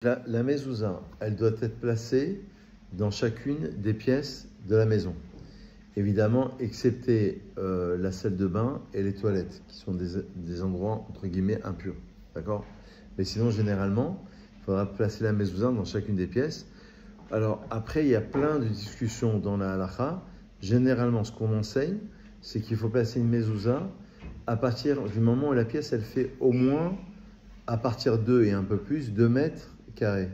La mezouza, elle doit être placée dans chacune des pièces de la maison. Évidemment, excepté la salle de bain et les toilettes, qui sont des endroits, entre guillemets, impurs. D'accord? Mais sinon, généralement, il faudra placer la mezouza dans chacune des pièces. Alors, après, il y a plein de discussions dans la halakha. Généralement, ce qu'on enseigne, c'est qu'il faut placer une mezouza à partir du moment où la pièce, elle fait au moins, à partir de et un peu plus, 2 mètres carrés.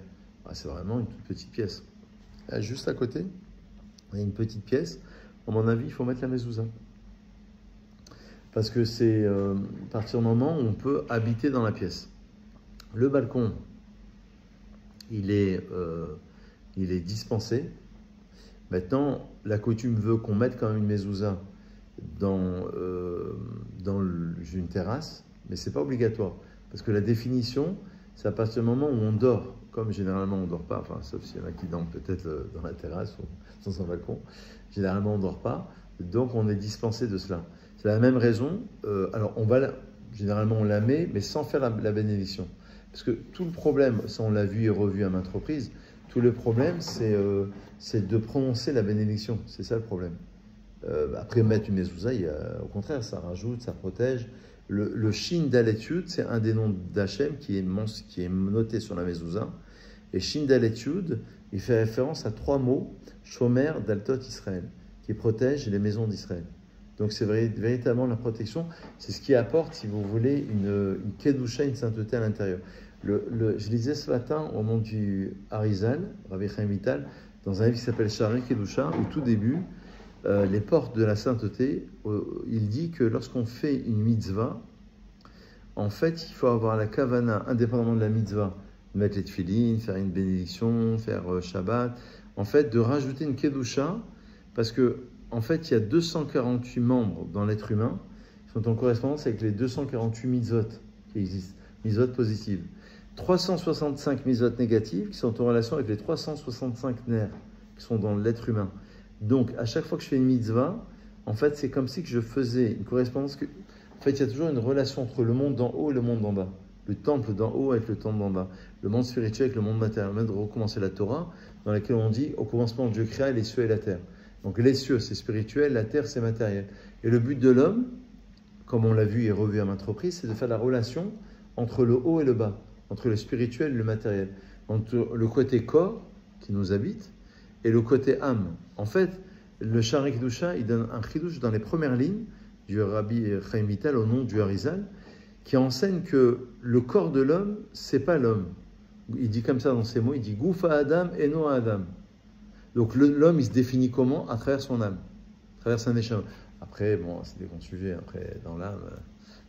C'est vraiment une toute petite pièce. Là, juste à côté, il y a une petite pièce. À mon avis, il faut mettre la mezouza. Parce que c'est à partir du moment où on peut habiter dans la pièce. Le balcon, il est dispensé. Maintenant, la coutume veut qu'on mette quand même une mezouza dans une terrasse, mais ce n'est pas obligatoire. Parce que la définition, c'est à partir du moment où on dort. Comme généralement on ne dort pas, enfin, sauf s'il y en a qui dorment peut-être dans la terrasse ou dans un balcon. Généralement on ne dort pas, donc on est dispensé de cela. C'est la même raison. Alors généralement on la met, mais sans faire la bénédiction. Parce que tout le problème, ça on l'a vu et revu à maintes reprises, tout le problème c'est de prononcer la bénédiction. C'est ça le problème. Après mettre une mezouza, au contraire, ça rajoute, ça protège. Le Shin Dalet Yud, c'est un des noms d'Hachem qui est noté sur la mezouza. Et Shin Dalet Yud, il fait référence à 3 mots, Shomer Daltot Israël, qui protège les maisons d'Israël. Donc c'est véritablement la protection. C'est ce qui apporte, si vous voulez, une kedusha, une sainteté à l'intérieur. Je lisais ce matin au nom du Arizal, Rabbi Chaim Vital, dans un livre qui s'appelle Shari Kedusha, au tout début, les portes de la sainteté, il dit que lorsqu'on fait une mitzvah, en fait, il faut avoir la kavana, indépendamment de la mitzvah, mettre les tefilines, faire une bénédiction, faire Shabbat, en fait, de rajouter une kedusha, parce que, en fait, il y a 248 membres dans l'être humain qui sont en correspondance avec les 248 mitzvot qui existent, mitzvot positives. 365 mitzvot négatives qui sont en relation avec les 365 nerfs qui sont dans l'être humain. Donc, à chaque fois que je fais une mitzvah, en fait, c'est comme si que je faisais une correspondance. En fait, il y a toujours une relation entre le monde d'en haut et le monde d'en bas. Le temple d'en haut avec le temple d'en bas. Le monde spirituel avec le monde matériel. On vient de recommencer la Torah, dans laquelle on dit, au commencement, Dieu créa les cieux et la terre. Donc, les cieux, c'est spirituel, la terre, c'est matériel. Et le but de l'homme, comme on l'a vu et revu à maintes reprises, c'est de faire la relation entre le haut et le bas, entre le spirituel et le matériel, entre le côté corps qui nous habite et le côté âme. En fait, le Shari Kedusha, il donne un chidouche dans les premières lignes du Rabbi Chaim Vital au nom du Harizal, qui enseigne que le corps de l'homme, c'est pas l'homme. Il dit comme ça dans ses mots, il dit Goufa Adam et no Adam. Donc l'homme, il se définit comment? À travers son âme, à travers sa neshama. Après, bon, c'est des grands sujets. Après, dans l'âme,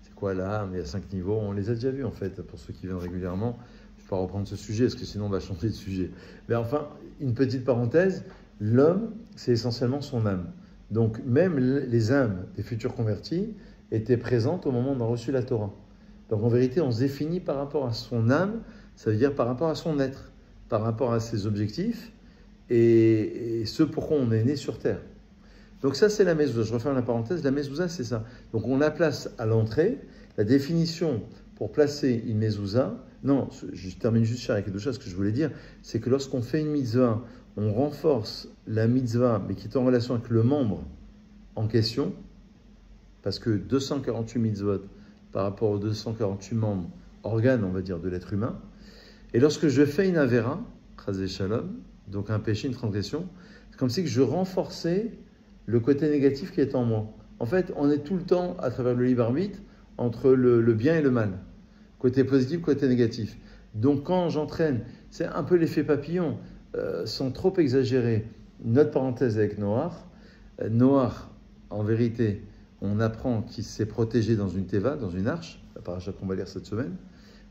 c'est quoi l'âme? Il y a 5 niveaux. On les a déjà vus, en fait, pour ceux qui viennent régulièrement. Je ne vais pas reprendre ce sujet, parce que sinon on va changer de sujet. Mais enfin, une petite parenthèse, l'homme, c'est essentiellement son âme. Donc même les âmes des futurs convertis étaient présentes au moment où on a reçu la Torah. Donc en vérité, on se définit par rapport à son âme, ça veut dire par rapport à son être, par rapport à ses objectifs et ce pourquoi on est né sur Terre. Donc ça, c'est la mezouza. Je referme la parenthèse, la mezouza, c'est ça. Donc on la place à l'entrée. La définition pour placer une mezouza, non, je termine juste avec deux choses. Ce que je voulais dire, c'est que lorsqu'on fait une mitzvah, on renforce la mitzvah, mais qui est en relation avec le membre en question, parce que 248 mitzvot par rapport aux 248 membres, organes, on va dire, de l'être humain. Et lorsque je fais une avera, chazé shalom, donc un péché, une transgression, c'est comme si que je renforçais le côté négatif qui est en moi. En fait, on est tout le temps, à travers le libre arbitre, entre le bien et le mal. Côté positif, côté négatif. Donc quand j'entraîne, c'est un peu l'effet papillon, sans trop exagérer. Notre parenthèse avec Noach. Noach, en vérité, on apprend qu'il s'est protégé dans une teva, dans une arche, la paracha qu'on va lire cette semaine,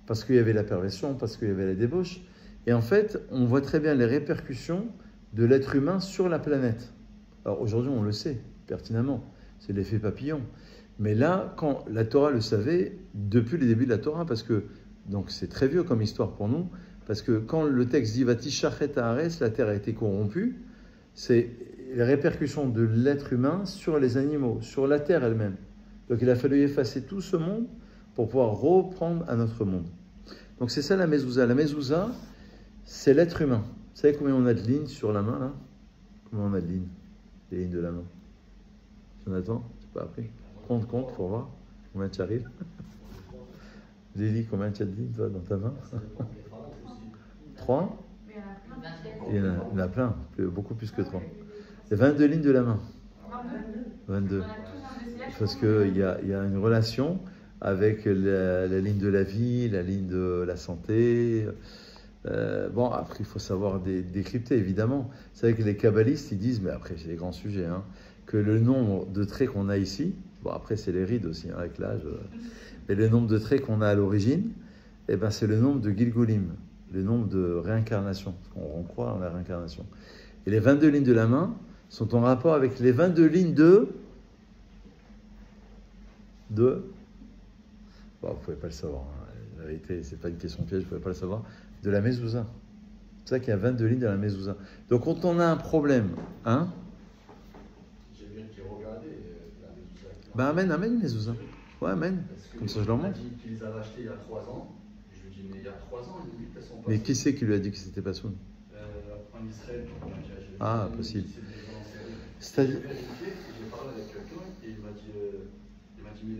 parce qu'il y avait la perversion, parce qu'il y avait la débauche. Et en fait, on voit très bien les répercussions de l'être humain sur la planète. Alors aujourd'hui, on le sait pertinemment, c'est l'effet papillon. Mais là, quand la Torah le savait, depuis les débuts de la Torah, parce que, donc c'est très vieux comme histoire pour nous, parce que quand le texte dit « Vatishachet haaretz », la terre a été corrompue, c'est les répercussions de l'être humain sur les animaux, sur la terre elle-même. Donc il a fallu effacer tout ce monde pour pouvoir reprendre à notre monde. Donc c'est ça la mezouza. La mezouza, c'est l'être humain. Vous savez combien on a de lignes sur la main, là? Combien on a de lignes? Les lignes de la main. Jonathan, tu pas appris? Compte, pour voir combien tu arrives. Lily, combien tu as de lignes, toi, dans ta main? 3? Il y en a plein, beaucoup plus que 3. Il y a 22 lignes de la main. 22. Parce qu'il y a une relation avec la ligne de la vie, la ligne de la santé. Bon, après, il faut savoir décrypter, évidemment. C'est vrai que les kabbalistes, ils disent, mais après, c'est des grands sujets, hein, que le nombre de traits qu'on a ici, bon, après, c'est les rides aussi, hein, avec l'âge, mais le nombre de traits qu'on a à l'origine, eh ben, c'est le nombre de Gilgulim, le nombre de réincarnations. On croit en la réincarnation. Et les 22 lignes de la main sont en rapport avec les 22 lignes de... Bon, vous ne pouvez pas le savoir. Hein. La vérité, ce n'est pas une question piège, vous ne pouvez pas le savoir. De la mezouza. C'est ça qu'il y a 22 lignes dans la mezouza. Donc, quand on a un problème, hein? J'ai vu qui regardait la mezouza. Ben, amène mezouza. Ouais, amène. Comme ça, je leur montre. Il a dit qu'il les avait achetés il y a 3 ans. Je lui dis, mais il y a 3 ans, il dit qu'elles sont pas. Mais qui c'est qui lui a dit que c'était pas soun? En Israël. Ah, possible. C'est-à-dire. J'ai parlé avec quelqu'un et il m'a dit, mais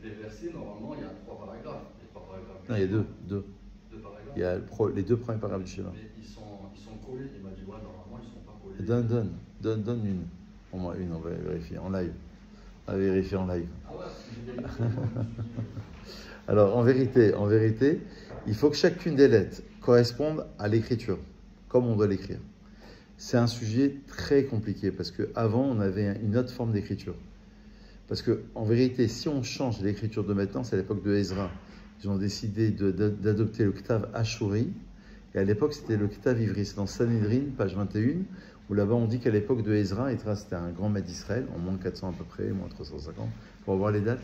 les versets, normalement, il y a 3 paragraphes. Non, il y a deux. 2 paragraphes. Il y a les 2 premiers paragraphes du schéma. Mais ils sont collés. Il m'a dit, ouais, normalement, ils ne sont pas collés. Donne une. Au moins une, on va vérifier en live. On va vérifier en live. Ah ouais, parce que j'ai Alors, en vérité, il faut que chacune des lettres corresponde à l'écriture, comme on doit l'écrire. C'est un sujet très compliqué, parce qu'avant, on avait une autre forme d'écriture. Parce qu'en vérité, si on change l'écriture de maintenant, c'est à l'époque de Ezra. Ils ont décidé d'adopter le Ktav Ashuri, et à l'époque, c'était le Ktav Ivri. C'est dans Sanhedrin, page 21, où là-bas, on dit qu'à l'époque de Ezra, c'était un grand maître d'Israël, en moins de 400 à peu près, moins 350, pour avoir les dates.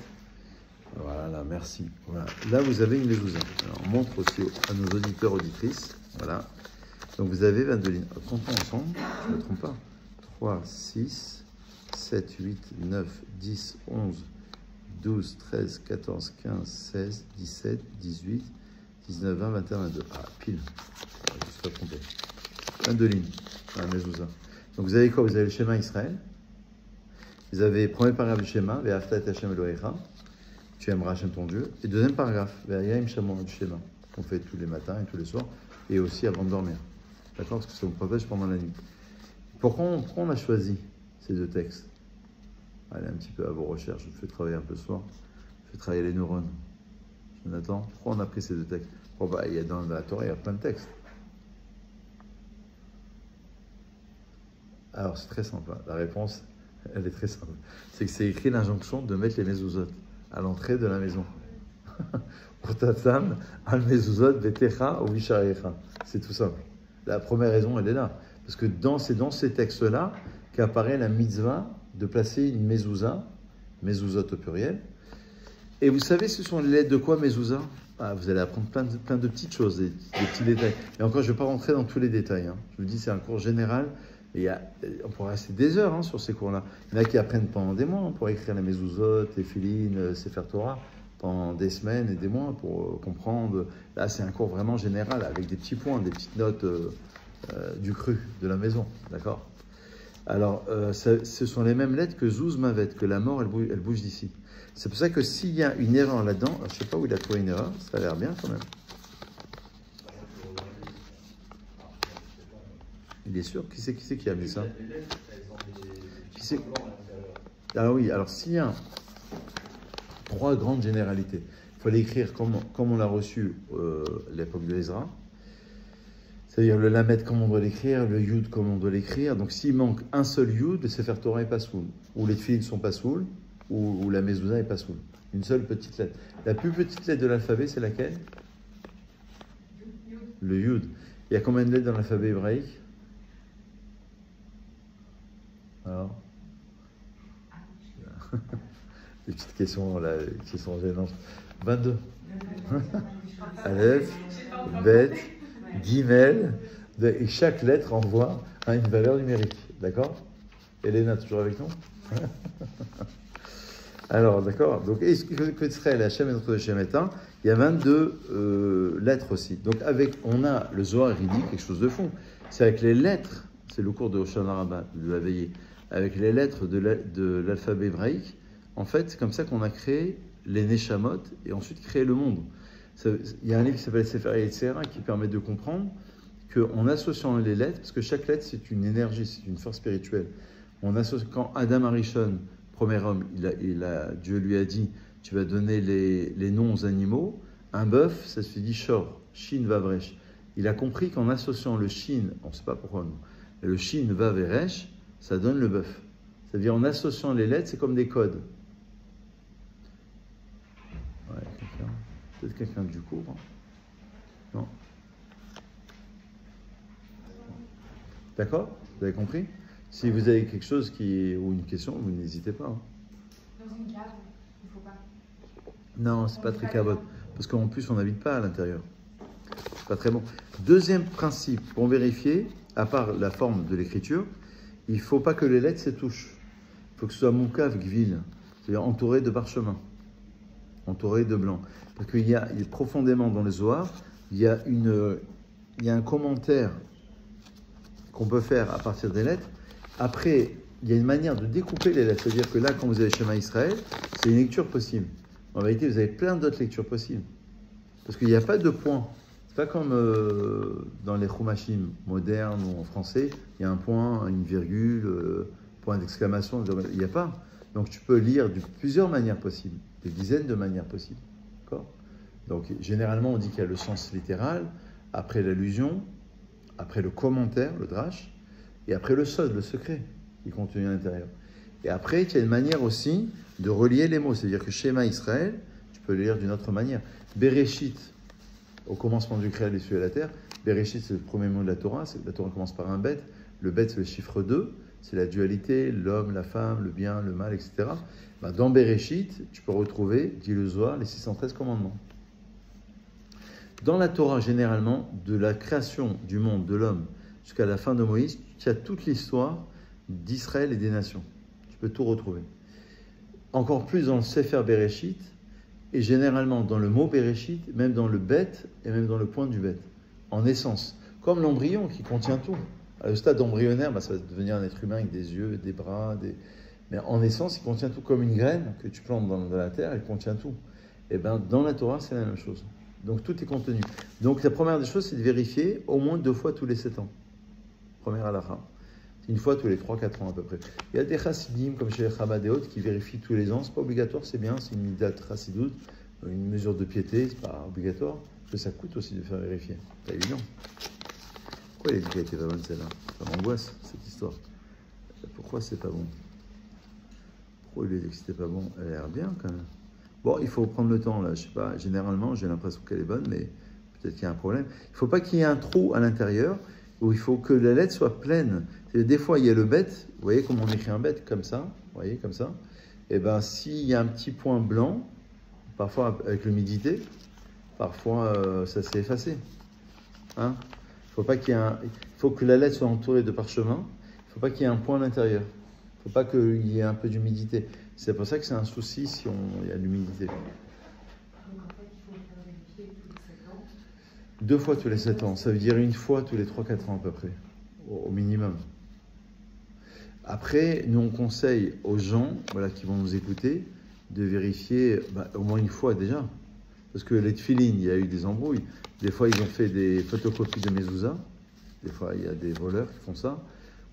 Voilà, merci. Voilà. Là, vous avez une mezouza. Alors, on montre aussi à nos auditeurs, auditrices. Voilà. Donc, vous avez 22 lignes. Comptons ensemble, je ne me trompe pas. 3, 6, 7, 8, 9, 10, 11, 12, 13, 14, 15, 16, 17, 18, 19, 20, 21, 22. Ah, pile. Je ne suis pas trompé. 22 lignes. Voilà, mezouza. Donc, vous avez quoi? Vous avez le schéma Israël. Vous avez le premier paragraphe du schéma. Ve'afta et Hashem Elohecha. Tu aimeras Hachem ton Dieu. Et deuxième paragraphe, Ve'ayim Shamon du schéma, qu'on fait tous les matins et tous les soirs, et aussi avant de dormir. D'accord? Parce que ça vous protège pendant la nuit. Pourquoi on a choisi ces 2 textes? Allez un petit peu à vos recherches, je te fais travailler un peu ce soir, je fais travailler les neurones. Jonathan, pourquoi on a pris ces 2 textes? Bon, bah, il y a dans la Torah, il y a plein de textes. Alors, c'est très simple. La réponse, elle est très simple. C'est que c'est écrit l'injonction de mettre les mezuzot à l'entrée de la maison. C'est tout simple. La première raison, elle est là. Parce que c'est dans ces textes-là qu'apparaît la mitzvah de placer une mezouza, mezuzot au pluriel. Et vous savez, ce sont les lettres de quoi, mezouza? Vous allez apprendre plein de petites choses, des petits détails. Et encore, je ne vais pas rentrer dans tous les détails. Hein. Je vous dis, c'est un cours général. Et on pourrait rester des heures sur ces cours-là. Il y en a qui apprennent pendant des mois pour écrire les mezuzot, les filines, Sefer Torah, pendant des semaines et des mois pour comprendre. Là, c'est un cours vraiment général avec des petits points, des petites notes du cru de la maison. D'accord? Alors, ce sont les mêmes lettres que Zouz Mavet, que la mort, elle bouge d'ici. C'est pour ça que s'il y a une erreur là-dedans, je ne sais pas où il a trouvé une erreur, ça a l'air bien quand même. Il est sûr? Qui c'est qui a mis ça? Qui c'est? Ah oui, alors s'il y a 3 grandes généralités, il faut l'écrire comme on l'a reçu à l'époque de Ezra, c'est-à-dire le lamed comme on doit l'écrire, le yud comme on doit l'écrire. Donc s'il manque un seul yud, le sefer Torah n'est pas soul, ou les tefilines ne sont pas soul, ou la mezouza n'est pas soul. Une seule petite lettre. La plus petite lettre de l'alphabet, c'est laquelle? Le yud. Il y a combien de lettres dans l'alphabet hébraïque? Alors, des petites questions là, qui sont gênantes. 22. Aleph, Bet, Gimel, et chaque lettre envoie à une valeur numérique. D'accord? Elena, toujours avec nous? Alors, d'accord. Donc, est-ce que Israël, Hachem et notre Hachem est un? Il y a 22 lettres aussi. Donc, on a le Zohar, il dit quelque chose de fond. C'est avec les lettres, c'est le cours de Hoshana Rabbah, de la veillée, avec les lettres de l'alphabet hébraïque. En fait, c'est comme ça qu'on a créé les Neshamot et ensuite créé le monde. Il y a un livre qui s'appelle Sefer Yetzirah qui permet de comprendre qu'en associant les lettres, parce que chaque lettre c'est une énergie, c'est une force spirituelle. Quand Adam Arishon, premier homme, Dieu lui a dit, tu vas donner les noms aux animaux. Un bœuf, ça se dit Shor, Shin Vavresh. Il a compris qu'en associant le Shin, on ne sait pas pourquoi non, mais le Shin Vavresh, ça donne le bœuf. C'est-à-dire en associant les lettres, c'est comme des codes. Ouais, peut-être quelqu'un du cours. Hein. Non. D'accord? Vous avez compris? Si vous avez quelque chose ou une question, vous n'hésitez pas. Hein. Dans une cave, il ne faut pas. Non, c'est pas très cabote. Parce qu'en plus, on n'habite pas à l'intérieur. C'est pas très bon. Deuxième principe, pour vérifier, à part la forme de l'écriture, il ne faut pas que les lettres se touchent. Il faut que ce soit moukav gvil, c'est-à-dire entouré de parchemin, entouré de blanc. Parce qu'il y a profondément dans le Zohar, il y a un commentaire qu'on peut faire à partir des lettres. Après, il y a une manière de découper les lettres. C'est-à-dire que là, quand vous avez Shema Israël, c'est une lecture possible. En vérité, vous avez plein d'autres lectures possibles. Parce qu'il n'y a pas de point. C'est pas comme dans les Chumashim modernes ou en français, il y a un point, une virgule, point d'exclamation. Il n'y a pas. Donc tu peux lire de plusieurs manières possibles, des dizaines de manières possibles. D'accord ? Donc généralement, on dit qu'il y a le sens littéral, après l'allusion, après le commentaire, le drash, et après le sod, le secret, qui est contenu à l'intérieur. Et après, il y a une manière aussi de relier les mots. C'est-à-dire que Shema Israël, tu peux le lire d'une autre manière. Bereshit, au commencement du créa des cieux et la terre. Bereshit, c'est le premier mot de la Torah. La Torah commence par un bet. Le bet, c'est le chiffre 2. C'est la dualité, l'homme, la femme, le bien, le mal, etc. Dans Bereshit, tu peux retrouver, dit le Zohar, les 613 commandements. Dans la Torah, généralement, de la création du monde, de l'homme, jusqu'à la fin de Moïse, tu as toute l'histoire d'Israël et des nations. Tu peux tout retrouver. Encore plus dans le Sefer Bereshit, et généralement dans le mot Bereshit, même dans le bet, et même dans le point du bet, en essence. Comme l'embryon qui contient tout. À le stade embryonnaire, ça va devenir un être humain avec des yeux, des bras, mais en essence, il contient tout comme une graine que tu plantes dans la terre, il contient tout. Et dans la Torah, c'est la même chose. Donc tout est contenu. Donc la première des choses, c'est de vérifier au moins 2 fois tous les 7 ans. Première halakha. Une fois tous les 3-4 ans à peu près. Il y a des chassidim comme chez les Chabad et autres qui vérifient tous les ans. C'est pas obligatoire, c'est bien, c'est une midat chassidoute, une mesure de piété, c'est pas obligatoire. Parce que ça coûte aussi de faire vérifier. C'est pas évident. Pourquoi il a dit qu'elle était pas bonne celle-là? Ça m'angoisse cette histoire. Pourquoi c'est pas bon? Pourquoi il a dit que c'était pas bon? Elle a l'air bien quand même. Bon, il faut prendre le temps là, je sais pas. Généralement, j'ai l'impression qu'elle est bonne, mais peut-être qu'il y a un problème. Il ne faut pas qu'il y ait un trou à l'intérieur où il faut que la lettre soit pleine. Des fois, il y a le bet. Vous voyez comment on écrit un bet comme ça? Vous voyez comme ça? Et s'il y a un petit point blanc, parfois avec l'humidité, parfois ça s'est effacé. Hein? Il faut que la lettre soit entourée de parchemin. Il ne faut pas qu'il y ait un point à l'intérieur. Il ne faut pas qu'il y ait un peu d'humidité. C'est pour ça que c'est un souci si il y a de l'humidité. Donc en fait, il faut faire vérifier tous les 7 ans. 2 fois tous les 7 ans. Ça veut dire 1 fois tous les 3-4 ans à peu près. Au minimum. Après, nous on conseille aux gens qui vont nous écouter de vérifier au moins 1 fois déjà. Parce que les tefilines, il y a eu des embrouilles. Des fois, ils ont fait des photocopies de mezouza. Des fois, il y a des voleurs qui font ça.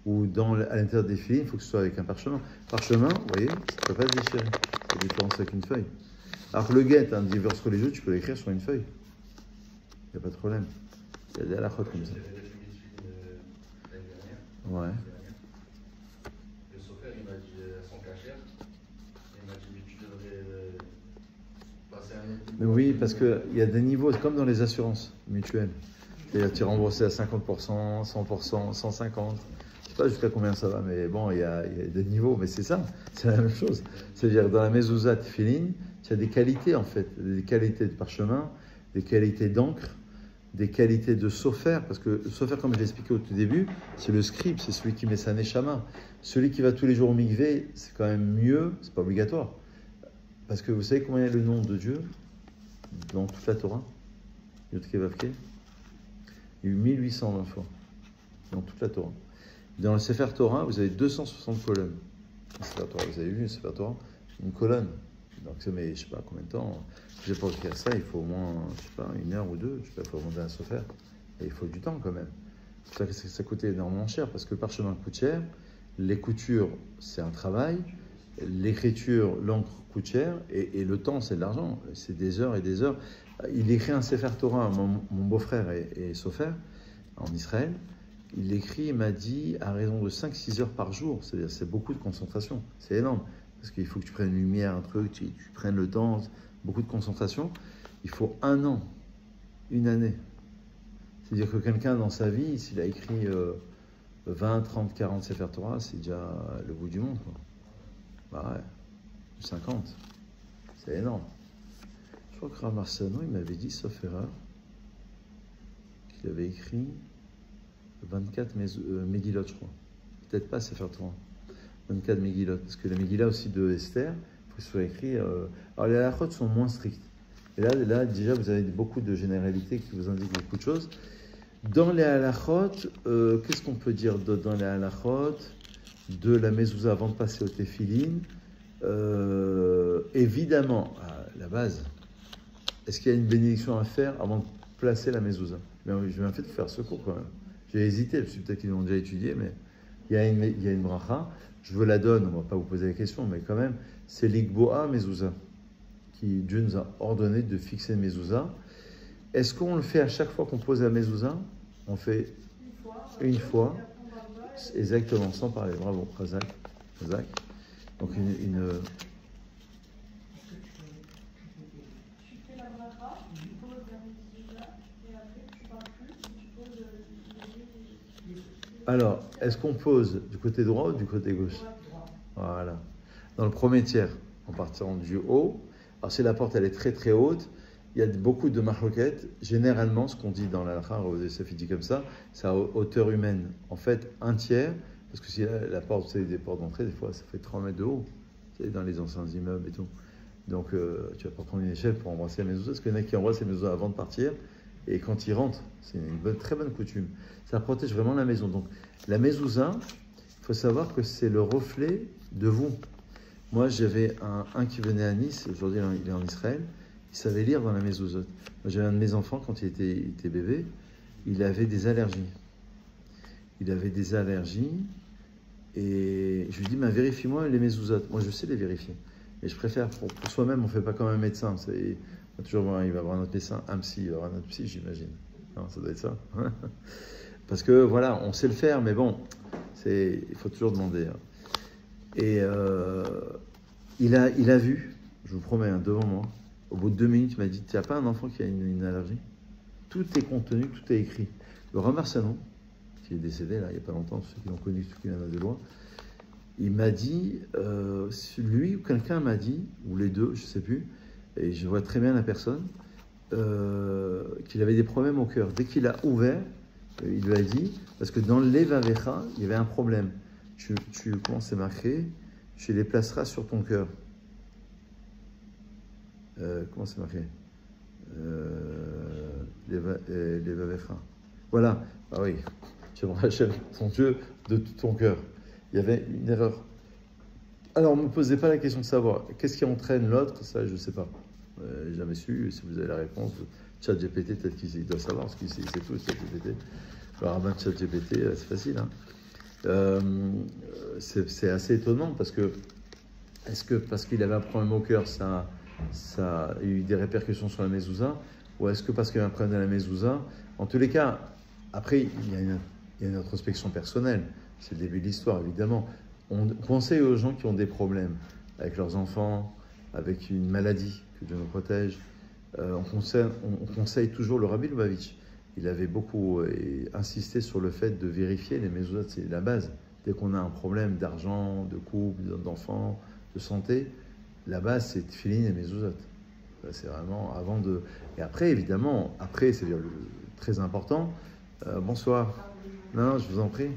Ou à l'intérieur des tefilines, il faut que ce soit avec un parchemin. Parchemin, vous voyez, ça ne peut pas se déchirer. C'est différent avec une feuille. Alors que le guet, un divorce religieux, tu peux l'écrire sur une feuille. Il n'y a pas de problème. Il y a des halakhot comme ça. Ouais. Le sofer, il m'a dit à son cachère, il m'a dit, mais tu devrais passer un autre. Mais oui, parce qu'il y a des niveaux, c'est comme dans les assurances mutuelles. C'est-à-dire tu es remboursé à 50%, 100%, 150%. Je ne sais pas jusqu'à combien ça va, mais bon, il y a des niveaux. Mais c'est ça, c'est la même chose. C'est-à-dire dans la mezouza tefilin, tu as des qualités en fait, des qualités de parchemin, des qualités d'encre, des qualités de sofer, parce que le sofer, comme je l'ai expliqué au tout début, c'est le scribe, c'est celui qui met sa neshama. Celui qui va tous les jours au mikvé, c'est quand même mieux, c'est pas obligatoire, Parce que vous savez combien est le nom de Dieu dans toute la Torah? Yud-Kei Vav-Kei. Il y a eu 1820 fois dans toute la Torah. Dans le Sefer Torah, vous avez 260 colonnes. Le Sefer Torah, vous avez vu, le Sefer Torah, une colonne. Donc, mais je ne sais pas combien de temps. Si j'ai pas écrire ça, il faut au moins, je sais pas, 1 heure ou 2. Je sais pas, il faut demander à Sofer. Et il faut du temps quand même. C'est pour ça que ça coûtait énormément cher, parce que le parchemin coûte cher, les coutures, c'est un travail, l'écriture, l'encre coûte cher, et le temps, c'est de l'argent. C'est des heures et des heures. Il écrit un Sefer Torah, mon beau-frère et Sofer, en Israël. Il écrit, il m'a dit, à raison de 5-6 heures par jour. C'est-à-dire, c'est beaucoup de concentration. C'est énorme. Parce qu'il faut que tu prennes une lumière, un truc, tu prennes le temps, beaucoup de concentration. Il faut 1 an, 1 année. C'est-à-dire que quelqu'un dans sa vie, s'il a écrit 20, 30, 40 Sefer Torah, c'est déjà le bout du monde, quoi. Bah ouais, 50. C'est énorme. Je crois que Rav Marciano, il m'avait dit, sauf erreur, qu'il avait écrit 24 Megillot, je crois. Peut-être pas Sefer Torah. 24 Megillot. Parce que les Megillah aussi de Esther, il faut que ce soit écrit. Alors les halachot sont moins strictes. Et là, déjà, vous avez beaucoup de généralités qui vous indiquent beaucoup de choses. Dans les halachot, qu'est-ce qu'on peut dire dans les halachot de la mezouza avant de passer au téphilin? Évidemment, à la base, est-ce qu'il y a une bénédiction à faire avant de placer la mezouza? Mais je vais en fait faire ce cours quand même. J'ai hésité, parce que peut-être qu'ils l'ont déjà étudié, mais il y a une bracha. Je vous la donne, on ne va pas vous poser la question, mais quand même, c'est l'Igboa Mezouza, qui Dieu nous a ordonné de fixer Mezouza. Est-ce qu'on le fait à chaque fois qu'on pose la Mezouza? On fait une fois, exactement, sans parler. Bravo, Razak. Donc une Tu fais la bracha, tu poses la mezouza, et après tu parles plus, tu poses les... Alors, est-ce qu'on pose du côté droit ou du côté gauche? Voilà. Dans le premier tiers, en partant du haut. Alors, si la porte elle est très très haute, il y a beaucoup de marloquettes. Généralement, ce qu'on dit dans la halakha, ça fait dit comme ça, c'est à hauteur humaine. En fait, 1/3, parce que si la porte, vous savez, des portes d'entrée, des fois, ça fait 3 mètres de haut. Vous savez, dans les anciens immeubles et tout. Donc, tu vas pas prendre une échelle pour embrasser la mezouza, parce qu'il y en a qui embrassent la mezouza avant de partir. Et quand ils rentrent, c'est une très bonne coutume. Ça protège vraiment la maison. Donc, la mezouza, il faut savoir que c'est le reflet de vous. Moi, j'avais un qui venait à Nice, aujourd'hui il est en Israël, il savait lire dans la mezouza. Moi, j'avais un de mes enfants, quand il était bébé, il avait des allergies. Et je lui dis, vérifie-moi les mezouza. Moi, je sais les vérifier. Mais je préfère, pour soi-même, on ne fait pas comme un médecin. Il va avoir notre médecin, un psy, il va avoir notre psy, j'imagine. Non, ça doit être ça. Parce que voilà, on sait le faire, mais bon, il faut toujours demander. Et il a vu, je vous promets, devant moi, au bout de 2 minutes, il m'a dit, tu n'as pas un enfant qui a une allergie? Tout est contenu, tout est écrit. Le Rav Marciano, qui est décédé là, il n'y a pas longtemps, ceux qui l'ont connu, ceux qui viennent de loin, il m'a dit, lui ou quelqu'un m'a dit, ou les deux, je ne sais plus, et je vois très bien la personne, qu'il avait des problèmes au cœur. Dès qu'il a ouvert, il lui a dit, parce que dans l'Evavecha, il y avait un problème. Comment c'est marqué? Tu les placeras sur ton cœur. Comment c'est marqué? L'Evavecha. Voilà. Ah oui. Tu rachètes ton Dieu de tout ton cœur. Il y avait une erreur. Alors, ne me posez pas la question de savoir qu'est-ce qui entraîne l'autre, ça je ne sais pas. J'ai jamais su. Si vous avez la réponse, ChatGPT, peut-être qu'il doit savoir, parce qu'il sait tout, ChatGPT. Le rabbin de ChatGPT, c'est facile. C'est assez étonnant, parce que est-ce que parce qu'il avait un problème au cœur, ça a eu des répercussions sur la mezouza, ou est-ce que parce qu'il y a un problème de la mezouza? En tous les cas, après, il y a une introspection personnelle. C'est le début de l'histoire, évidemment. On conseille aux gens qui ont des problèmes avec leurs enfants, avec une maladie, que Dieu nous protège. On conseille toujours le Rabbi Lubavitch. Il avait beaucoup insisté sur le fait de vérifier les mezuzot, c'est la base. Dès qu'on a un problème d'argent, de couple, d'enfants, de santé, la base c'est tefillin et mezuzot. C'est vraiment avant de... Et après, évidemment, c'est très important. Bonsoir. Non, je vous en prie.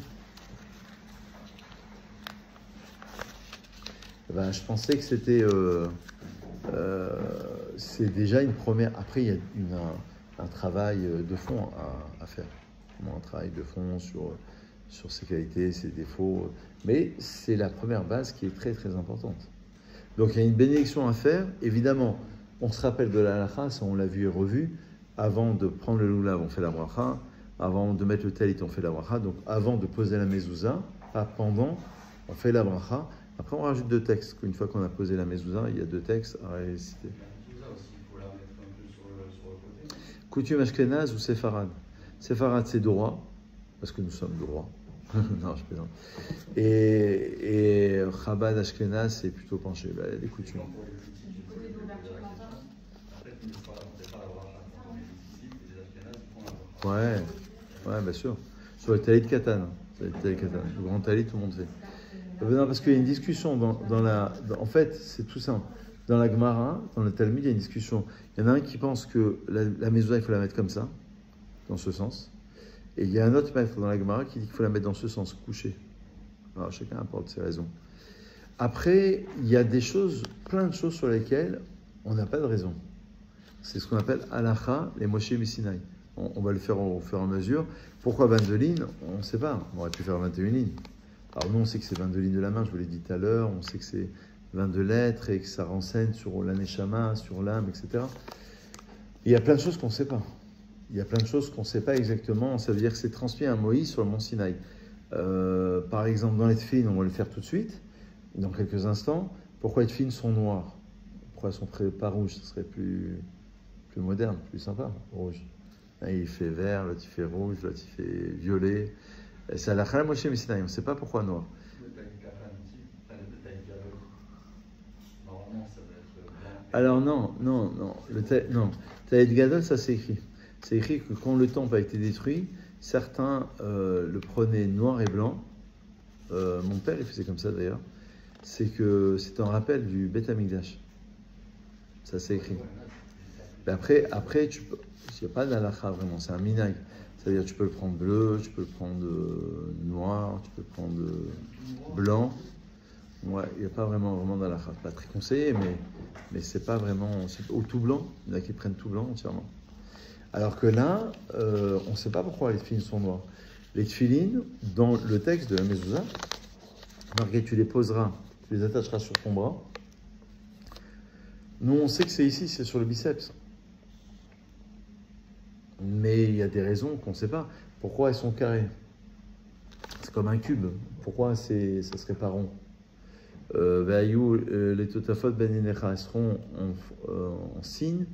Je pensais que c'était c'est déjà une première. Après, il y a un travail de fond à faire. Un travail de fond sur ses qualités, ses défauts. Mais c'est la première base qui est très très importante. Donc il y a une bénédiction à faire. Évidemment, on se rappelle de la halakha, ça on l'a vu et revu. Avant de prendre le lulav, on fait la bracha. Avant de mettre le talit, on fait la bracha. Donc avant de poser la mezouza, pas pendant, on fait la bracha. Après, on rajoute 2 textes. Une fois qu'on a posé la mezouza, il y a 2 textes à réciter. Coutume ashkénaze ou séfarade? Séfarade, c'est droit, parce que nous sommes droits. Non, je plaisante. Et Chabad ashkénaze, c'est plutôt penché. Bah, les coutumes. Ouais, bien sûr. Sur le talit katan. Le grand talit, tout le monde fait. Non, parce qu'il y a une discussion en fait, c'est tout simple. Dans la Gemara, dans le Talmud, il y a une discussion. Il y en a un qui pense que la mezouza, il faut la mettre comme ça, dans ce sens. Et il y a un autre maître dans la Gemara qui dit qu'il faut la mettre dans ce sens, couchée. Alors, chacun apporte ses raisons. Après, il y a plein de choses sur lesquelles on n'a pas de raison. C'est ce qu'on appelle halacha, les Moshe Messinaï. On va le faire au fur et à mesure. Pourquoi 22 lignes? On ne sait pas. On aurait pu faire 21 lignes. Alors nous, on sait que c'est 22 lignes de la main, je vous l'ai dit tout à l'heure. On sait que c'est 22 lettres et que ça renseigne sur l'aneshama, sur l'âme, etc. Et il y a plein de choses qu'on ne sait pas. Il y a plein de choses qu'on ne sait pas exactement. Ça veut dire que c'est transmis à Moïse sur le mont Sinaï. Par exemple, dans les tefilines, on va le faire tout de suite, dans quelques instants. Pourquoi les tefilines sont noires? Pourquoi elles ne sont pas rouges? Ce serait plus moderne, plus sympa, rouge. Là, il fait vert, l'autre il fait rouge, l'autre il fait violet. C'est à la Chala Moshe Messinaï, on ne sait pas pourquoi noir. Alors non. Taïd Gadol, ça c'est écrit. C'est écrit que quand le temple a été détruit, certains le prenaient noir et blanc. Mon père, il faisait comme ça d'ailleurs. C'est un rappel du Beth Amikdash. Ça c'est écrit. Mais après il n'y a pas d'halakha vraiment, c'est un minag. C'est-à-dire tu peux le prendre bleu, tu peux le prendre noir, tu peux le prendre blanc. Ouais, il n'y a pas vraiment d'halakha. Pas très conseillé, mais c'est pas vraiment... Au tout blanc, il y en a qui prennent tout blanc entièrement. Alors que là, on ne sait pas pourquoi les tefilines sont noires. Les tefilines, dans le texte de la mezouza, marqué tu les poseras, tu les attacheras sur ton bras. Nous, on sait que c'est ici, c'est sur le biceps. Mais il y a des raisons qu'on ne sait pas. Pourquoi elles sont carrées? C'est comme un cube. Pourquoi ça ne serait pas rond? Les totafot ben inecha seront en signe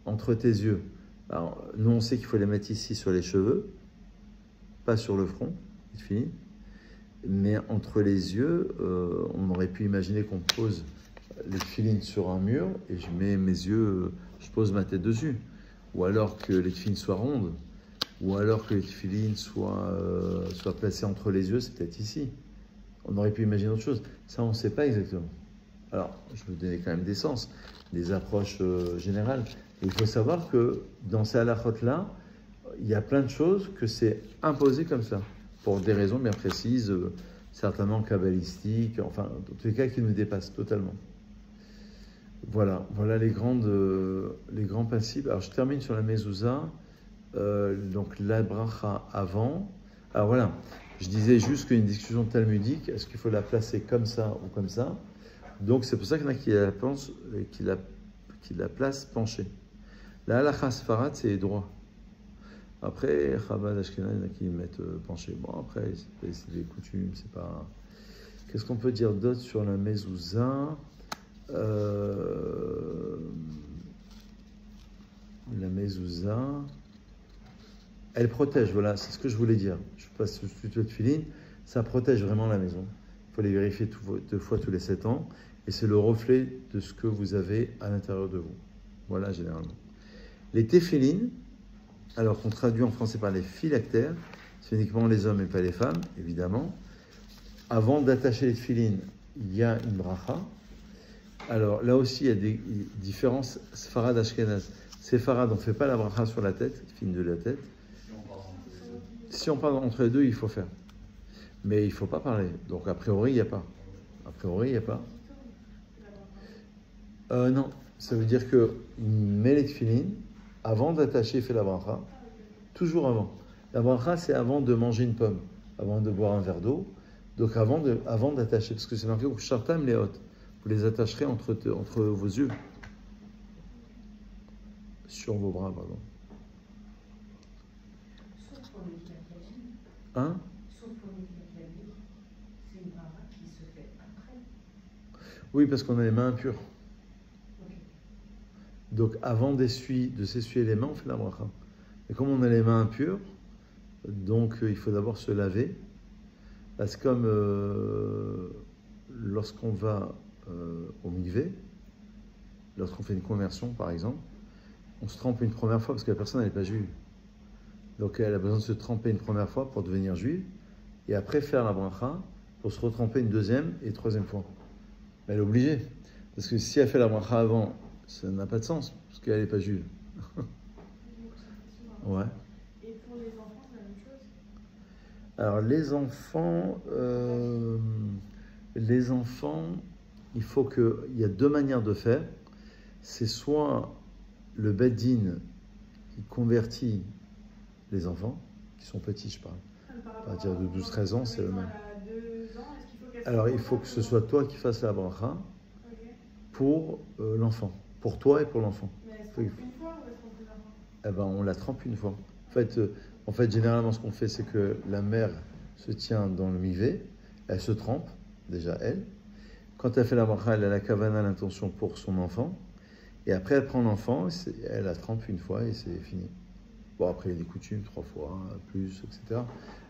entre tes yeux. Alors, nous, on sait qu'il faut les mettre ici sur les cheveux, pas sur le front, c'est fini. Mais entre les yeux, on aurait pu imaginer qu'on pose les tefilines sur un mur et je mets mes yeux, je pose ma tête dessus. Ou alors que les tefilines soient rondes, ou alors que les tefilines soient placées entre les yeux, c'est peut-être ici. On aurait pu imaginer autre chose. Ça, on ne sait pas exactement. Alors, je vais vous donner quand même des sens, des approches générales. Et il faut savoir que dans ces halakhot-là, il y a plein de choses que c'est imposé comme ça, pour des raisons bien précises, certainement kabbalistiques, enfin, dans tous les cas qui nous dépassent totalement. Voilà les grands principes. Alors, je termine sur la mezouza. Donc, la bracha avant. Alors, voilà. Je disais juste qu'il y a une discussion talmudique. Est-ce qu'il faut la placer comme ça ou comme ça? Donc, c'est pour ça qu'il y en a qui la place penchée. La halakha sfarad, c'est droit. Après, Chabad Ashkenaz, il y en a qui mettent penché. Bon, après, c'est des coutumes, c'est pas... Qu'est-ce qu'on peut dire d'autre sur la mezouza? La mezouza, elle protège, voilà, c'est ce que je voulais dire. Je passe tout de filine, ça protège vraiment la maison. Il faut les vérifier 2 fois tous les 7 ans, et c'est le reflet de ce que vous avez à l'intérieur de vous. Voilà, généralement. Les téphilines, alors qu'on traduit en français par les phylactères, c'est uniquement les hommes et pas les femmes, évidemment. Avant d'attacher les téphilines, il y a une bracha. Alors là aussi, il y a des différences. Sfarad Ashkenaz. Séfarad, on ne fait pas la bracha sur la tête, film de la tête. Si on parle entre les deux, il faut faire. Mais il ne faut pas parler. Donc a priori, il n'y a pas. Non. Ça veut dire qu'il met les tefilines avant d'attacher, il fait la bracha. Toujours avant. La bracha, c'est avant de manger une pomme, avant de boire un verre d'eau. Donc avant d'attacher, parce que c'est marqué au Shartam les hôtes. Vous les attacherez entre vos yeux. Sur vos bras, pardon. Sauf pour les Kiakialim. Hein? Sauf pour les Kiakialim, c'est une bracha qui se fait après. Oui, parce qu'on a les mains impures. Ok. Donc avant de s'essuyer les mains, on fait la bracha. Et comme on a les mains impures, donc il faut d'abord se laver. Parce que comme lorsqu'on va au mikvé, lorsqu'on fait une conversion par exemple, on se trempe une première fois parce que la personne n'est pas juive. Donc elle a besoin de se tremper une première fois pour devenir juive et après faire la bracha pour se retremper une deuxième et troisième fois. Mais elle est obligée. Parce que si elle fait la bracha avant, ça n'a pas de sens parce qu'elle n'est pas juive. Ouais. Et pour les enfants, c'est la même chose? Alors les enfants, il y a deux manières de faire. C'est soit le Beddin qui convertit les enfants, qui sont petits, je parle. À partir de 12-13 ans, c'est le même. Alors il faut que ce soit toi qui fasses la bracha pour l'enfant, pour toi et pour l'enfant. Mais est-ce qu'on une fois ou est-ce qu'on fait l'enfant? Eh ben, on la trempe une fois. En fait, généralement, ce qu'on fait, c'est que la mère se tient dans le mikvé, elle se trempe, déjà elle. Quand elle fait la bracha, elle a la kavana, l'intention pour son enfant. Et après, elle prend l'enfant, elle la trempe une fois et c'est fini. Bon, après, il y a des coutumes, 3 fois, plus, etc.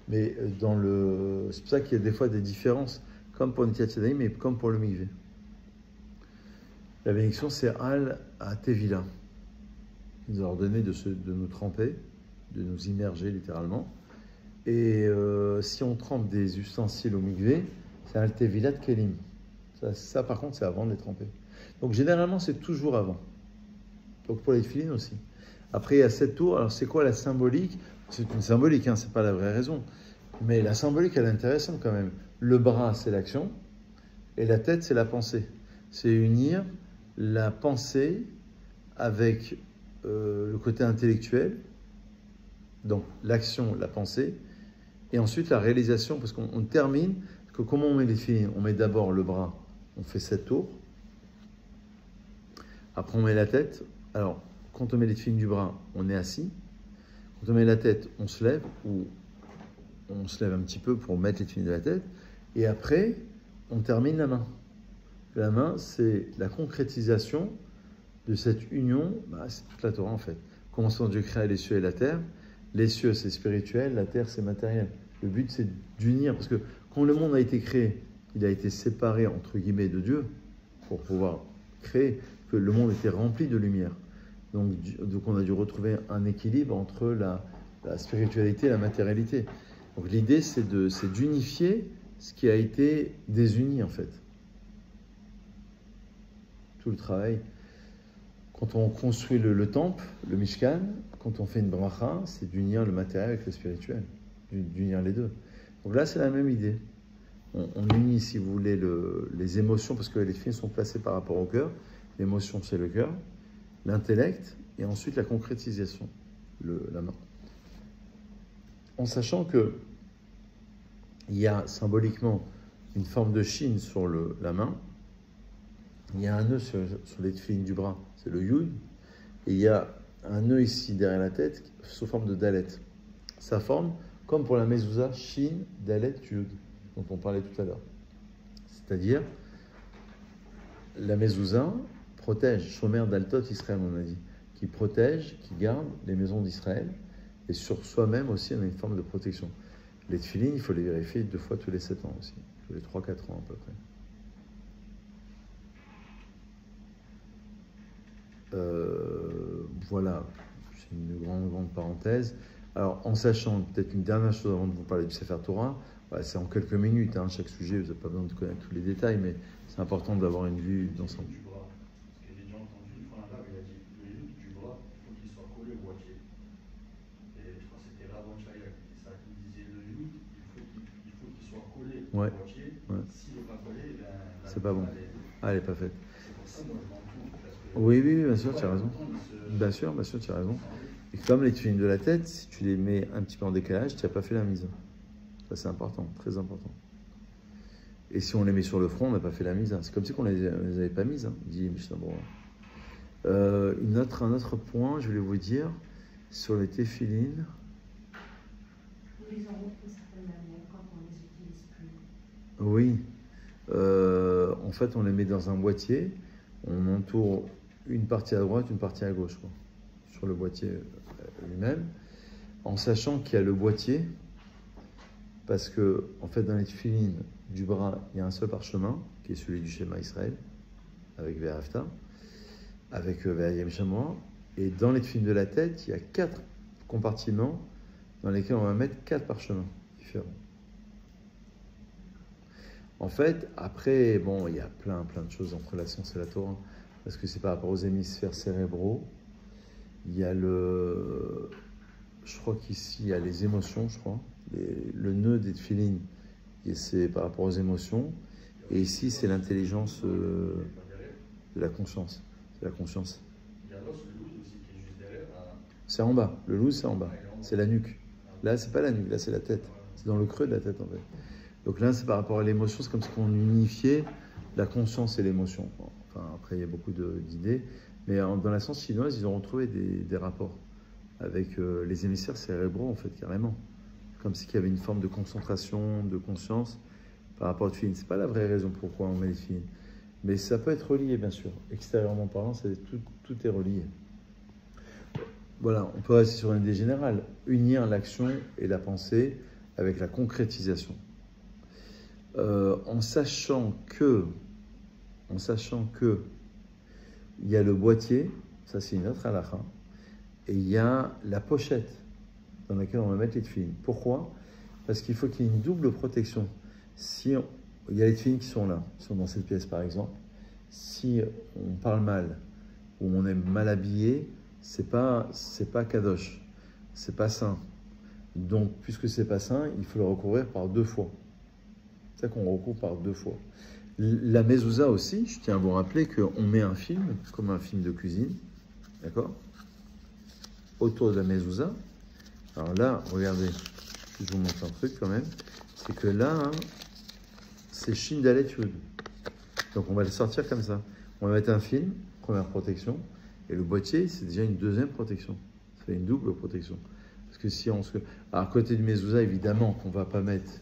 Mais c'est pour ça qu'il y a des fois des différences, comme pour Netiat Yadayim, mais comme pour le mikvé. La bénédiction, c'est Al à Tevila. Il nous a ordonné de nous tremper, de nous immerger littéralement. Et si on trempe des ustensiles au mikvé, c'est Al Tevila de Kelim. Ça, par contre, c'est avant de les tremper. Donc généralement, c'est toujours avant. Donc pour les filines aussi. Après, il y a 7 tours. Alors c'est quoi la symbolique? C'est une symbolique, hein, c'est pas la vraie raison. Mais la symbolique, elle est intéressante quand même. Le bras, c'est l'action. Et la tête, c'est la pensée. C'est unir la pensée avec le côté intellectuel. Donc l'action, la pensée. Et ensuite la réalisation, parce qu'on termine. Parce que comment on met les filines? On met d'abord le bras. On fait 7 tours. Après, on met la tête. Alors, quand on met les filines du bras, on est assis. Quand on met la tête, on se lève, ou on se lève un petit peu pour mettre les filines de la tête. Et après, on termine la main. La main, c'est la concrétisation de cette union. C'est toute la Torah, en fait. Commençant Dieu créa les cieux et la terre. Les cieux, c'est spirituel. La terre, c'est matériel. Le but, c'est d'unir. Parce que quand le monde a été créé, il a été séparé, entre guillemets, de Dieu pour pouvoir créer, que le monde était rempli de lumière. Donc on a dû retrouver un équilibre entre la spiritualité et la matérialité. Donc l'idée, c'est d'unifier ce qui a été désuni, en fait. Tout le travail. Quand on construit le temple, le Mishkan, quand on fait une bracha, c'est d'unir le matériel avec le spirituel, d'unir les deux. Donc là, c'est la même idée. On unit, si vous voulez, les émotions, parce que les films sont placés par rapport au cœur. L'émotion, c'est le cœur, l'intellect, et ensuite la concrétisation, la main. En sachant que il y a symboliquement une forme de chine sur la main, il y a un nœud sur les filines du bras, c'est le yud, et il y a un nœud ici derrière la tête sous forme de dalet. Ça forme, comme pour la mezouza, shin, dalet, yud, dont on parlait tout à l'heure. C'est-à-dire, la mezouza protège, Shomer d'Altot Israël, on a dit, qui protège, qui garde les maisons d'Israël, et sur soi-même aussi, on a une forme de protection. Les tefilines, il faut les vérifier 2 fois tous les 7 ans aussi, tous les 3-4 ans à peu près. Voilà, c'est une grande parenthèse. Alors, en sachant, peut-être une dernière chose avant de vous parler du Sefer Torah, c'est en quelques minutes, hein, chaque sujet, vous n'avez pas besoin de connaître tous les détails, mais c'est important d'avoir une vue d'ensemble. Du bras. Parce que j'ai déjà entendu une fois un arabe, il a dit le yud du bras, il faut qu'il soit collé au boîtier. Et je crois que c'était Rabban Shaya qui disait ça, qui disait le yud, il faut qu'il soit collé au boîtier. Ouais. S'il n'est pas collé, ben, c'est pas bon. Elle n'est pas faite. C'est pour ça, moi, je m'en fous. Parce que Oui, oui, oui, bien sûr, tu as raison. Bien sûr, tu as raison. Et comme les tefilines de la tête, si tu les mets un petit peu en décalage, tu n'as pas fait la mise. Ça, c'est important, très important. Et si on les met sur le front, on n'a pas fait la mise. C'est comme si on ne les avait pas mises, dit Mishnah Berurah. Un autre point, je voulais vous dire, sur les téphilines. On les enroule d'une certaine manière quand on ne les utilise plus. Oui. En fait, on les met dans un boîtier. On entoure une partie à droite, une partie à gauche, quoi, sur le boîtier lui-même, en sachant qu'il y a le boîtier, parce que, en fait, dans les téphilines du bras, il y a un seul parchemin, qui est celui du schéma Israël, avec Ve'afta, avec Ve'ayem Shamoa, et dans les téphilines de la tête, il y a 4 compartiments dans lesquels on va mettre 4 parchemins différents. En fait, après, bon, il y a plein de choses entre la science et la Torah, parce que c'est par rapport aux hémisphères cérébraux. Il y a je crois qu'ici, il y a les émotions, je crois. Le nœud des téphilines, et c'est par rapport aux émotions. Et ici, c'est l'intelligence de la conscience. C'est la conscience. Il y a l'os, le loose aussi, qui est juste derrière. C'est en bas. Le loose, c'est en bas. C'est la nuque. Là, c'est pas la nuque, là, c'est la tête. C'est dans le creux de la tête, en fait. Donc là, c'est par rapport à l'émotion, c'est comme si on unifiait la conscience et l'émotion. Enfin, après, il y a beaucoup d'idées. Mais dans la science chinoise, ils ont retrouvé des rapports avec les hémisphères cérébraux, en fait, carrément. Comme si il y avait une forme de concentration, de conscience par rapport aux téphilines. Ce n'est pas la vraie raison pourquoi on met les téphilines. Mais ça peut être relié, bien sûr. Extérieurement parlant, tout est relié. Voilà, on peut rester sur une idée générale. Unir l'action et la pensée avec la concrétisation. En sachant que il y a le boîtier, ça c'est une autre halakha, et il y a la pochette dans laquelle on va mettre les téphilines. Pourquoi? Parce qu'il faut qu'il y ait une double protection. Il y a les téphilines qui sont là, qui sont dans cette pièce par exemple. Si on parle mal ou on est mal habillé, c'est pas kadosh, c'est pas saint. Donc, puisque c'est pas saint, il faut le recouvrir par 2 fois. C'est ça qu'on recouvre par 2 fois. La mezouza aussi, je tiens à vous rappeler qu'on met un film, comme un film de cuisine, d'accord, autour de la mezouza. Alors là, regardez, je vous montre un truc quand même, c'est que là, c'est Shin Dalet Yud. Donc on va le sortir comme ça. On va mettre un film, première protection, et le boîtier, c'est déjà une deuxième protection. Ça fait une double protection. Parce que si on se... Alors, à côté du mezouza, évidemment, qu'on ne va pas mettre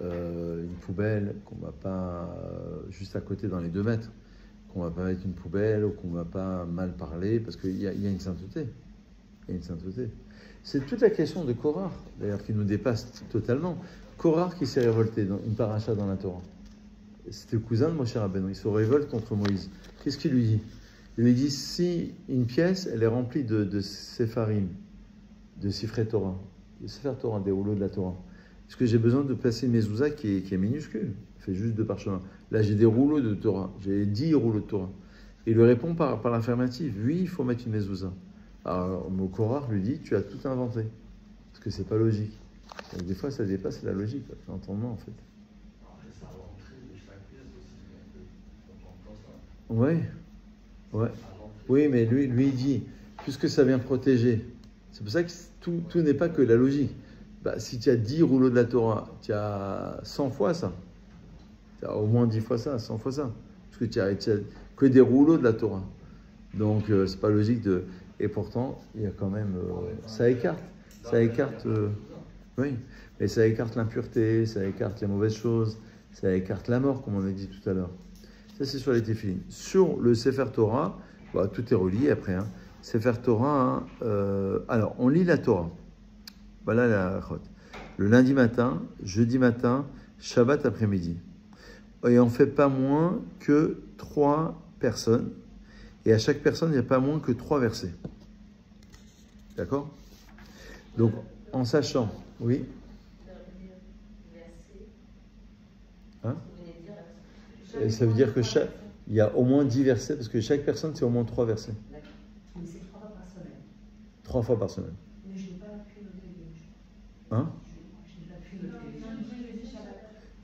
une poubelle, qu'on ne va pas, juste à côté dans les 2 mètres, qu'on ne va pas mettre une poubelle ou qu'on ne va pas mal parler, parce qu'il y a une sainteté. Il y a une sainteté. C'est toute la question de Korah, d'ailleurs, qui nous dépasse totalement. Korah qui s'est révolté dans une paracha dans la Torah. C'était le cousin de Moshe Rabbeinu. Il se révolte contre Moïse. Qu'est-ce qu'il lui dit? Il lui dit, si une pièce, elle est remplie de séfarim, de Sifrei Torah, de Sefer Torah, des rouleaux de la Torah, est-ce que j'ai besoin de placer une mezouza qui est minuscule? Il fait juste 2 parchemins. Là, j'ai des rouleaux de Torah. J'ai 10 rouleaux de Torah. Il lui répond par l'affirmative. Oui, il faut mettre une mezouza. Alors, mon Korah lui dit, tu as tout inventé. Parce que c'est pas logique. Donc, des fois, ça dépasse la logique, l'entendement, en fait. Après, ça rentre de chaque pièce aussi. Quand on pense Ouais. Ouais. Oui, mais lui il dit, puisque ça vient protéger, c'est pour ça que tout n'est pas que la logique. Bah, si tu as 10 rouleaux de la Torah, tu as 100 fois ça. Tu as au moins 10 fois ça, 100 fois ça. Parce que tu as que des rouleaux de la Torah. Donc, c'est pas logique de... Et pourtant, il y a quand même... ça écarte. Oui, mais ça écarte l'impureté, ça écarte les mauvaises choses, ça écarte la mort, comme on a dit tout à l'heure. Ça, c'est sur les téphilines. Sur le Sefer Torah, bah, tout est relié après. Sefer Torah, alors, on lit la Torah. Voilà la chot. Le lundi matin, jeudi matin, Shabbat après-midi. Et on ne fait pas moins que 3 personnes. Et à chaque personne, il n'y a pas moins que 3 versets. D'accord? Donc, en sachant, oui. Hein? Et ça veut dire que il y a au moins 10 versets, parce que chaque personne, c'est au moins 3 versets. Mais c'est 3 fois par semaine. 3 fois par semaine. Mais je n'ai pas pu noter les Hein? Je n'ai pas pu noter les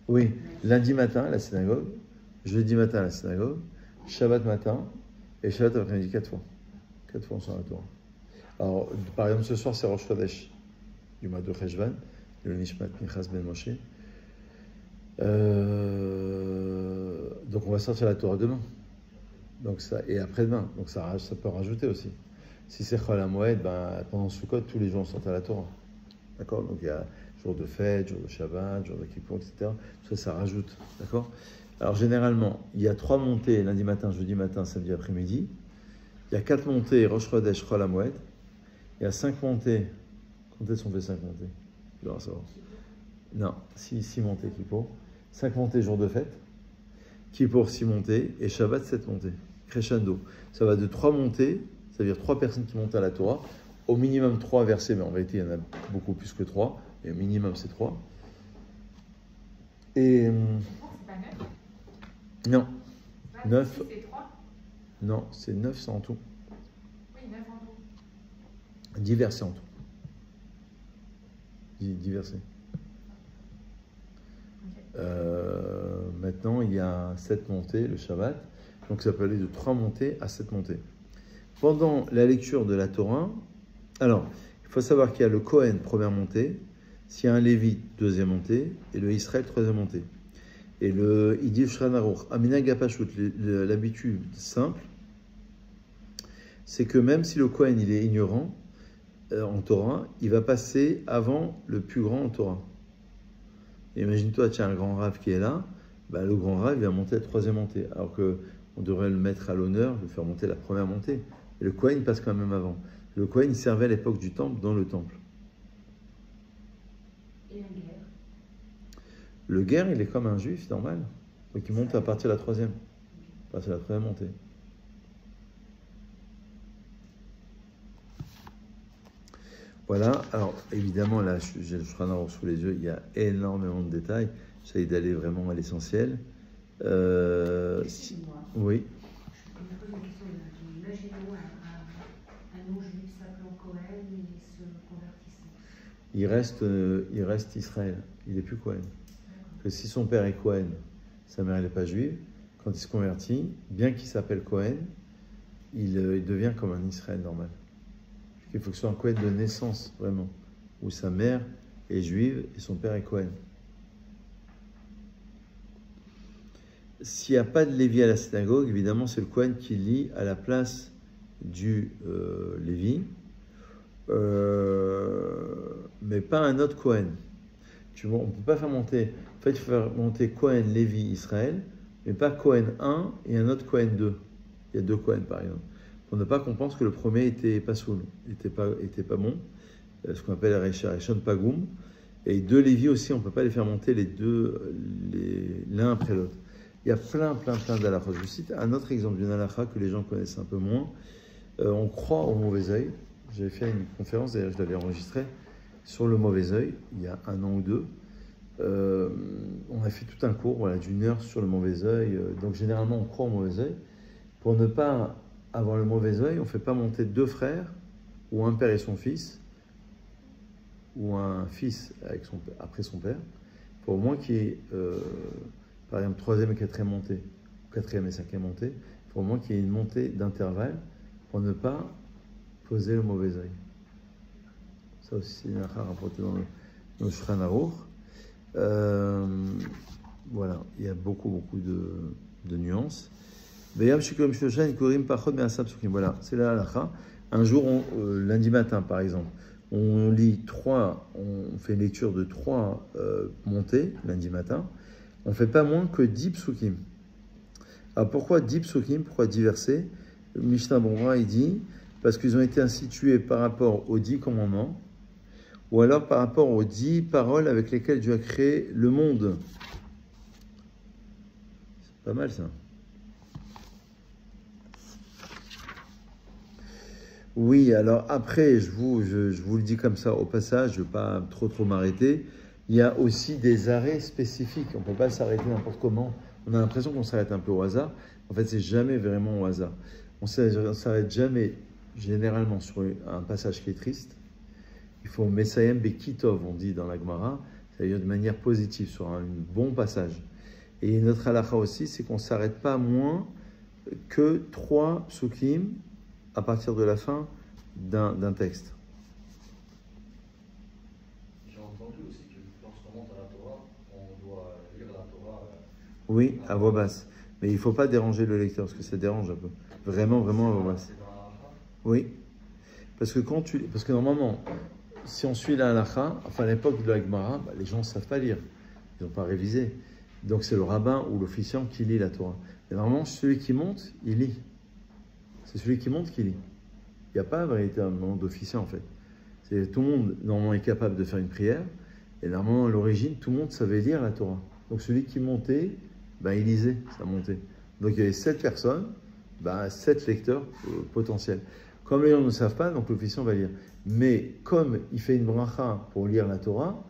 Oui, lundi matin à la synagogue, jeudi matin à la synagogue, Shabbat matin, Et Shabbat après-midi 4 fois. 4 fois on sort la Torah. Alors, par exemple, ce soir, c'est Rosh Chodesh du mois de Cheshvan, le Nishmat Pinchas Ben Moshe. Donc, on va sortir la Torah demain. Donc ça, et après-demain. Donc, ça peut rajouter aussi. Si c'est Chol HaMoed, pendant Sukkot, tous les jours, on sort à la Torah. D'accord? Donc, il y a jour de fête, jour de Shabbat, jour de Kippour, etc. Tout ça, ça rajoute. D'accord? Alors, généralement, il y a 3 montées lundi matin, jeudi matin, samedi après-midi. Il y a 4 montées Rosh Chodesh, Chol HaMoed. Il y a 5 montées. Quand est-ce qu'on fait 5 montées? Je vais savoir. Non, 6 montées Kippour. 5 montées jour de fête. Kippour 6 montées. Et Shabbat 7 montées. Crescendo. Ça va de 3 montées, c'est-à-dire 3 personnes qui montent à la Torah. Au minimum 3 versets, mais en vérité il y en a beaucoup plus que 3. Mais au minimum c'est 3. Et. C'est pas 9? Non. C'est pas 9. C'est 3? Non, c'est 9 en tout. Oui, 9 en tout. 10 versets en tout. 10 versets. Ok. Maintenant, il y a 7 montées, le Shabbat. Donc, ça peut aller de 3 montées à 7 montées. Pendant la lecture de la Torah, alors, il faut savoir qu'il y a le Kohen, première montée, s'il y a un Lévi, deuxième montée, et le Israël, troisième montée. Et le Idiv Shranarur, Aminag Apashut, l'habitude simple, c'est que même si le Kohen, il est ignorant, en Torah, il va passer avant le plus grand en Torah. Imagine-toi, tu as un grand rave qui est là, le grand rave, il va monter la troisième montée, alors qu'on devrait le mettre à l'honneur, le faire monter la première montée. Et le Kohen passe quand même avant. Le Kohen, il servait à l'époque du temple, dans le temple. Et la guerre? Le guerre, il est comme un juif, normal. Donc il monte à partir de la troisième. À partir de la troisième montée. Voilà, alors évidemment, là, j'ai le Shulchan sous les yeux, il y a énormément de détails. J'essaie d'aller vraiment à l'essentiel. Excuse-moi. Oui. Je me pose une question. Imaginons un non-juif s'appelant Cohen et se convertissant. Il reste Israël, il n'est plus Cohen. Que si son père est Cohen, sa mère n'est pas juive, quand il se convertit, bien qu'il s'appelle Cohen, il devient comme un Israël normal. Il faut que ce soit un Cohen de naissance, vraiment, où sa mère est juive et son père est Cohen. S'il n'y a pas de Lévi à la synagogue, évidemment, c'est le Cohen qui lit à la place du Lévi, mais pas un autre Cohen. Tu vois, on ne peut pas faire monter. En fait, il faut faire monter Cohen, Lévi, Israël, mais pas Cohen 1 et un autre Cohen 2. Il y a 2 Cohen, par exemple. Pour ne pas qu'on pense que le premier était pas soul, était pas bon, ce qu'on appelle Reshon Pagoum. Et 2 Lévi aussi, on ne peut pas les faire monter l'un après l'autre. Il y a plein d'halachas. Je vous cite un autre exemple d'une halacha que les gens connaissent un peu moins. On croit au mauvais œil. J'avais fait une conférence, d'ailleurs je l'avais enregistrée, sur le mauvais œil, il y a 1 an ou 2. On a fait tout un cours d'une heure sur le mauvais œil. Donc généralement, on croit au mauvais œil. Pour ne pas avoir le mauvais œil, on ne fait pas monter 2 frères, ou un père et son fils, ou un fils après son père, pour au moins qu'il y ait, par exemple, 3e et 4e montée, 4e et 5e montée, pour au moins qu'il y ait une montée d'intervalle, pour ne pas poser le mauvais œil. Ça aussi, c'est une affaire rapportée dans le Shulchan Aruch. Voilà, il y a beaucoup de nuances. Voilà, c'est la halakha. Un jour, lundi matin par exemple, on fait une lecture de 3 montées, lundi matin. On ne fait pas moins que 10 psukim. Alors pourquoi 10 psukim? Pourquoi 10 versets? Mishnah Berurah, il dit, parce qu'ils ont été institués par rapport aux 10 commandements, ou alors par rapport aux 10 paroles avec lesquelles Dieu a créé le monde. C'est pas mal ça. Oui, alors après, je vous le dis comme ça au passage, je ne vais pas trop m'arrêter. Il y a aussi des arrêts spécifiques. On ne peut pas s'arrêter n'importe comment. On a l'impression qu'on s'arrête un peu au hasard. En fait, c'est jamais vraiment au hasard. On ne s'arrête jamais, généralement, sur un passage qui est triste. Il faut Mesayem Bekitov, on dit dans la Gemara, c'est-à-dire de manière positive, sur un bon passage. Et notre halakha aussi, c'est qu'on ne s'arrête pas moins que 3 psukim à partir de la fin d'un texte. J'ai entendu aussi que lorsqu'on monte à la Torah, on doit lire la Torah. Oui, à voix basse. Mais il ne faut pas déranger le lecteur, parce que ça dérange un peu. Vraiment, vraiment à voix basse. C'est dans la halakha. Oui. Parce que normalement, si on suit la halakha, enfin à l'époque de la Gemara, les gens ne savent pas lire. Ils n'ont pas révisé. Donc c'est le rabbin ou l'officiant qui lit la Torah. Mais normalement, celui qui monte, il lit. C'est celui qui monte qui lit. Il n'y a pas véritablement d'officiant en fait. Tout le monde normalement est capable de faire une prière. Et normalement, à l'origine, tout le monde savait lire la Torah. Donc celui qui montait, il lisait, ça montait. Donc il y avait 7 personnes, 7 lecteurs potentiels. Comme les gens ne savent pas, donc l'officiant va lire. Mais comme il fait une bracha pour lire la Torah,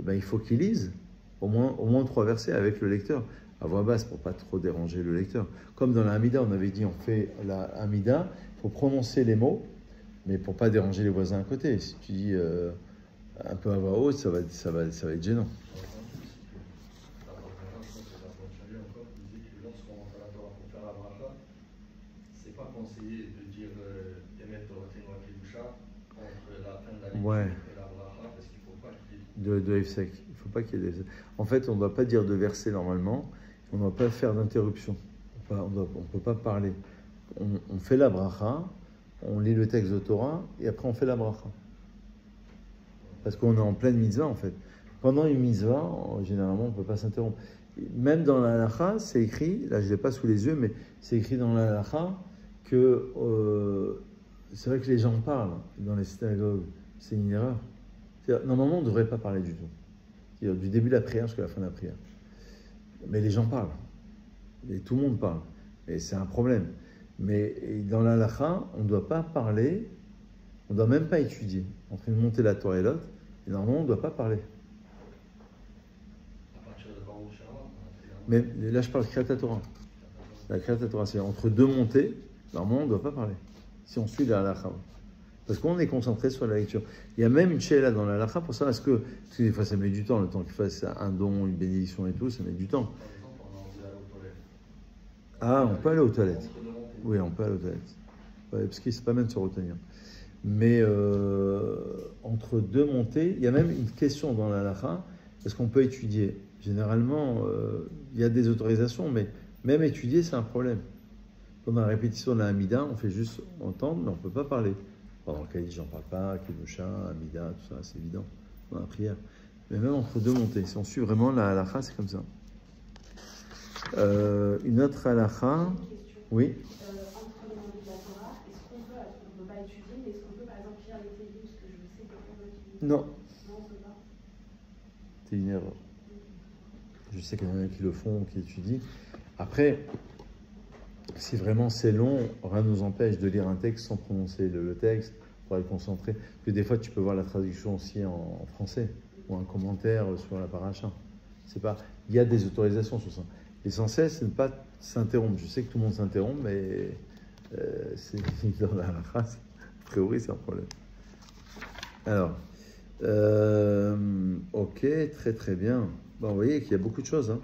il faut qu'il lise au moins 3 versets avec le lecteur, à voix basse pour pas trop déranger le lecteur. Comme dans la Hamida, on avait dit, on fait la Hamida, il faut prononcer les mots, mais pour pas déranger les voisins à côté. Si tu dis un peu à voix haute, ça va être gênant. C'est pas conseillé de dire Emet Toratenu Kedusha entre la fin de la lecture Ouais. et la bracha parce qu'il ne faut pas qu'il y ait De Efsek. Il faut pas qu'il y ait des... En fait, on ne doit pas dire de verset normalement, on ne doit pas faire d'interruption. On ne peut pas parler. On fait la bracha, on lit le texte de Torah et après on fait la bracha. Parce qu'on est en pleine mitzvah en fait. Pendant une mitzvah, généralement, on ne peut pas s'interrompre. Même dans la halakha, c'est écrit, là je ne l'ai pas sous les yeux, mais c'est écrit dans la halakha que c'est vrai que les gens parlent dans les synagogues. C'est une erreur. Normalement, on ne devrait pas parler du tout. C'est-à-dire, du début de la prière jusqu'à la fin de la prière. Mais les gens parlent. Et tout le monde parle. Et c'est un problème. Mais dans la halakha, on ne doit pas parler, on ne doit même pas étudier. En train de monter la Torah et l'autre, et normalement, on ne doit pas parler. à partir de Baruch Shema. Mais là, je parle de Kriyat Torah. La Kriyat Torah, c'est entre 2 montées, normalement, on ne doit pas parler. Si on suit la halakha. Parce qu'on est concentré sur la lecture. Il y a même une sheila dans la halakha pour ça. Parce que des fois, ça met du temps, le temps qu'il fasse un don, une bénédiction et tout, ça met du temps. Par exemple, on a envie d'aller aux toilettes. Ah, on peut aller aux toilettes. Entre deux montées. Oui, on peut aller aux toilettes. Ouais, parce qu'il ne se pas même de se retenir. Mais entre 2 montées, il y a même une question dans la halakha, parce qu'on peut étudier. Généralement, il y a des autorisations, mais même étudier, c'est un problème. Pendant la répétition de la Hamida, on fait juste entendre, mais on ne peut pas parler. Pendant le Kaddish, j'en parle pas, Kedusha, Hamida, tout ça, c'est évident, dans la prière. Mais même entre 2 montées, si on suit vraiment la halakha, c'est comme ça. Une autre halakha, Une question. oui. Entre les mots de la Torah, est-ce qu'on peut, on ne peut pas étudier, mais est-ce qu'on peut par exemple lire les télis, parce que je sais que quelqu'un veut étudier. Non, Non, on ne peut pas. c'est une erreur. Je sais qu'il y en a qui le font, qui étudient. Après, si vraiment c'est long, rien ne nous empêche de lire un texte sans prononcer le texte, pour être concentré. Parce que des fois, tu peux voir la traduction aussi en français, ou un commentaire sur la paracha. C'est pas... Il y a des autorisations sur ça. L'essentiel, c'est de ne pas s'interrompre. Je sais que tout le monde s'interrompt, mais c'est dans la race. A priori, c'est un problème. Alors, ok, très très bien. Bon, vous voyez qu'il y a beaucoup de choses.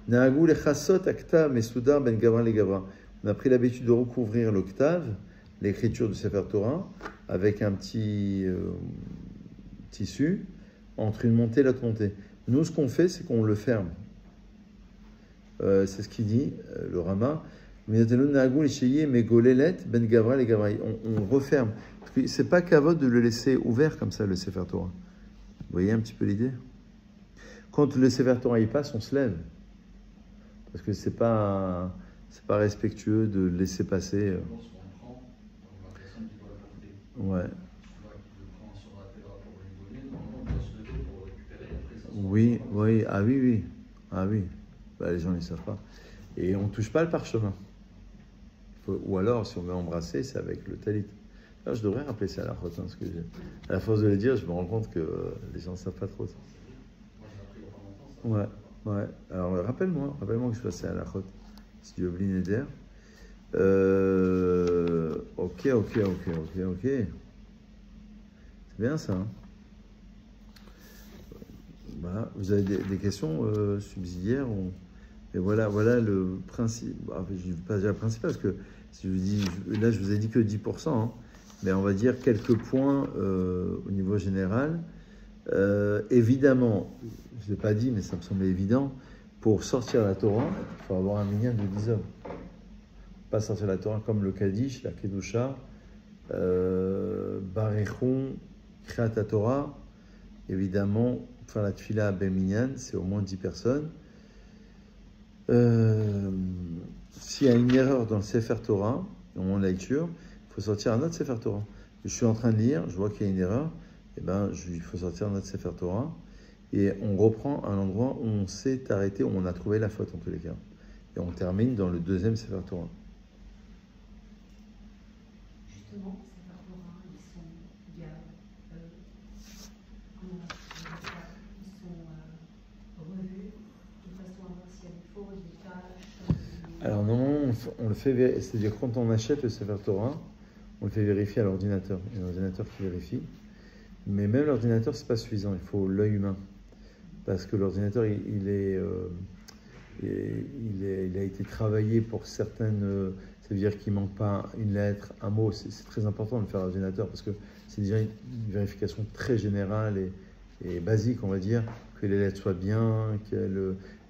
Nahagou lechasot aktav mesudar ben gavra le gavra. On a pris l'habitude de recouvrir l'octave, l'écriture du Sefer Torah, avec un petit tissu entre une montée et l'autre montée. Nous, ce qu'on fait, c'est qu'on le ferme. C'est ce qu'il dit, le Rama. On referme. Parce que c'est pas kavod de le laisser ouvert comme ça, le Sefer Torah. Vous voyez un petit peu l'idée? Quand le Sefer Torah y passe, on se lève. Parce que c'est pas respectueux de le laisser passer. Lorsqu'on prend, donc la personne qui doit le porter, Ouais. soit qui le prend sur la terre pour lui donner, normalement on doit se lever pour récupérer et après ça se Oui, reprend. oui, ah oui, oui. Ah oui. Les gens ne savent pas. Et on ne touche pas le parchemin. Ou alors, si on veut embrasser, c'est avec le talit. Alors, je devrais rappeler ça à la route, parce que à la force de le dire, je me rends compte que les gens ne savent pas trop ça. Moi je l'ai appris il y a pas longtemps. Ça. Ouais. Alors, rappelle-moi que je passais à la route. Si tu oublies Neder. Ok. C'est bien ça. Voilà. Vous avez des questions subsidiaires ou Et voilà le principe. Je ne vais pas dire le principe parce que si je vous dis, là je vous ai dit que 10%, hein, mais on va dire quelques points au niveau général. Évidemment, je ne l'ai pas dit, mais ça me semblait évident, pour sortir la Torah, il faut avoir un minyan de 10 hommes. Pas sortir la Torah comme le Kaddish, la Kedusha, Barechon, Kriat Torah. Évidemment, faire la Tfila à Ben Minyan, c'est au moins 10 personnes. S'il y a une erreur dans le Sefer Torah, au moment de la lecture, il faut sortir un autre Sefer Torah. Je suis en train de lire, je vois qu'il y a une erreur, il faut sortir un autre Sefer Torah, et on reprend à l'endroit où on s'est arrêté, où on a trouvé la faute en tous les cas. Et on termine dans le deuxième Sefer Torah. Justement, ces Torah, ils sont revus de façon impartiale. Il faut résultat. Alors normalement, on le fait, c'est-à-dire quand on achète le Sefer Torah, on le fait vérifier à l'ordinateur. Il y a un ordinateur qui vérifie. Mais même l'ordinateur, c'est pas suffisant. Il faut l'œil humain. Parce que l'ordinateur, il a été travaillé pour certaines... ça veut dire qu'il ne manque pas une lettre, un mot. C'est très important de le faire à l'ordinateur parce que c'est déjà une vérification très générale et basique, on va dire, que les lettres soient bien.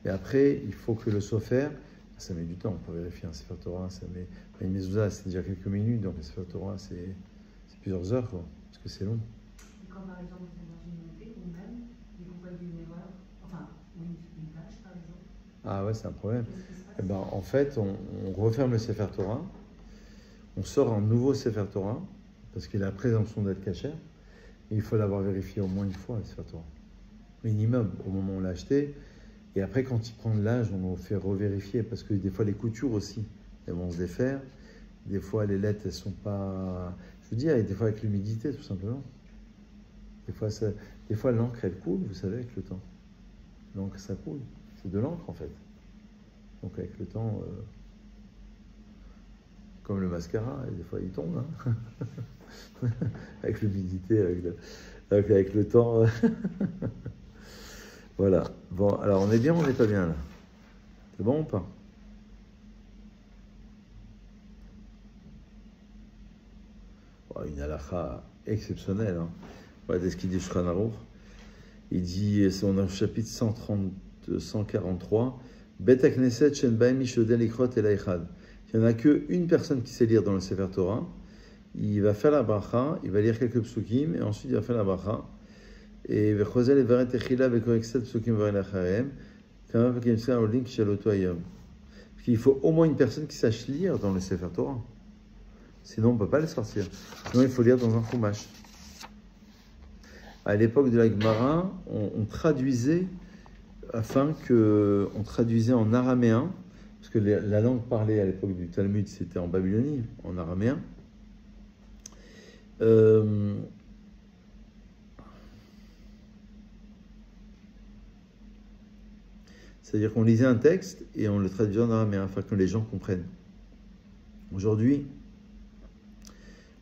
Et après, il faut que le sofer, ça met du temps pour vérifier un Sefer Torah. Ça met une mezouza, c'est déjà quelques minutes. Donc le Sefer Torah, c'est plusieurs heures, quoi, parce que c'est long. Quand par exemple vous êtes dans une montée ou même vous voyez une erreur, enfin une tâche par exemple. Ah ouais, c'est un problème. Eh ben, en fait, on referme le Sefer Torah, on sort un nouveau Sefer Torah, parce qu'il a la présomption d'être cachère, et il faut l'avoir vérifié au moins une fois, le Sefer Torah. Minimum, au moment où on l'a acheté. Et après, quand il prend de l'âge, on le fait revérifier, parce que des fois, les coutures aussi, elles vont se défaire. Des fois, les lettres, elles sont pas... Je veux dire, et des fois, avec l'humidité, tout simplement. Des fois, l'encre, elle coule, vous savez, avec le temps. L'encre, ça coule. C'est de l'encre, en fait. Donc, avec le temps, comme le mascara, et des fois, il tombe. Hein. Avec l'humidité, avec le temps. Voilà. Bon, alors, on est bien ou on n'est pas bien, là? C'est bon ou pas? Une halakha exceptionnelle, hein. Voilà ce qu'il dit Shulchan Aruch. Il dit, c'est au chapitre 143, Bet HaKnesset Shen Baem Mishodel Ikrot El Echad. Il n'y en a qu'une personne qui sait lire dans le Sefer Torah. Il va faire la bracha, il va lire quelques psukim, et ensuite il va faire la bracha. Et Vechozel et Varet Echila Vekorexet Psukim Varet Lacharem, Kama Vekemser Olin Kishaloto Ayom. Parce qu'il faut au moins une personne qui sache lire dans le Sefer Torah. Sinon, on ne peut pas les sortir. Sinon, il faut lire dans un chumash. À l'époque de la Gemara, on traduisait on traduisait en araméen, parce que la langue parlée à l'époque du Talmud, c'était en babylonie, en araméen. C'est-à-dire qu'on lisait un texte et on le traduisait en araméen, afin que les gens comprennent. Aujourd'hui,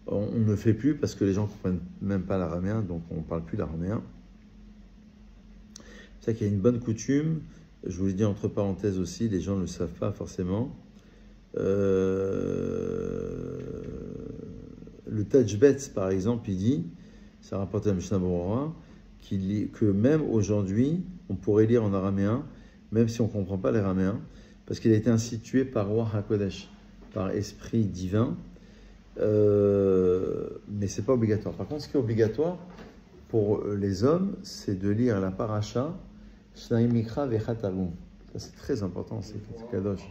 on ne le fait plus parce que les gens ne comprennent même pas l'araméen, donc on ne parle plus l'araméen. C'est ça qu'il y a une bonne coutume, je vous le dis entre parenthèses aussi, les gens ne le savent pas forcément. Le Tajbetz, par exemple, il dit, ça rapporte à Mishnah Berurah, que même aujourd'hui, on pourrait lire en araméen, même si on ne comprend pas l'araméen, parce qu'il a été institué par Roi HaKodesh, par esprit divin, mais ce n'est pas obligatoire. Par contre, ce qui est obligatoire pour les hommes, c'est de lire la paracha Shnaim Mikra Vechat Targum. Ça, c'est très important, c'est Kadosh.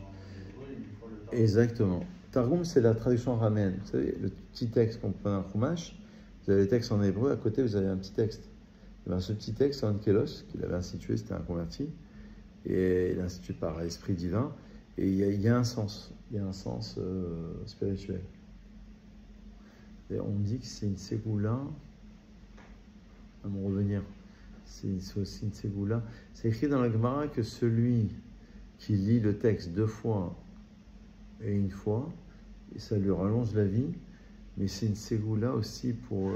Exactement. Targum, c'est la traduction araméenne. Vous savez, le petit texte qu'on prend dans le Chumash, vous avez le texte en hébreu, à côté, vous avez un petit texte. Et bien, ce petit texte, c'est Kelos, qu'il avait institué, c'était un converti, et il est institué par l'esprit divin, et il y a un sens. Il y a un sens spirituel. Et on dit que c'est une ségoula, à mon revenir, c'est aussi une ségoula. C'est écrit dans la Gemara que celui qui lit le texte 2 fois et 1 fois, et ça lui rallonge la vie, mais c'est une ségoula aussi pour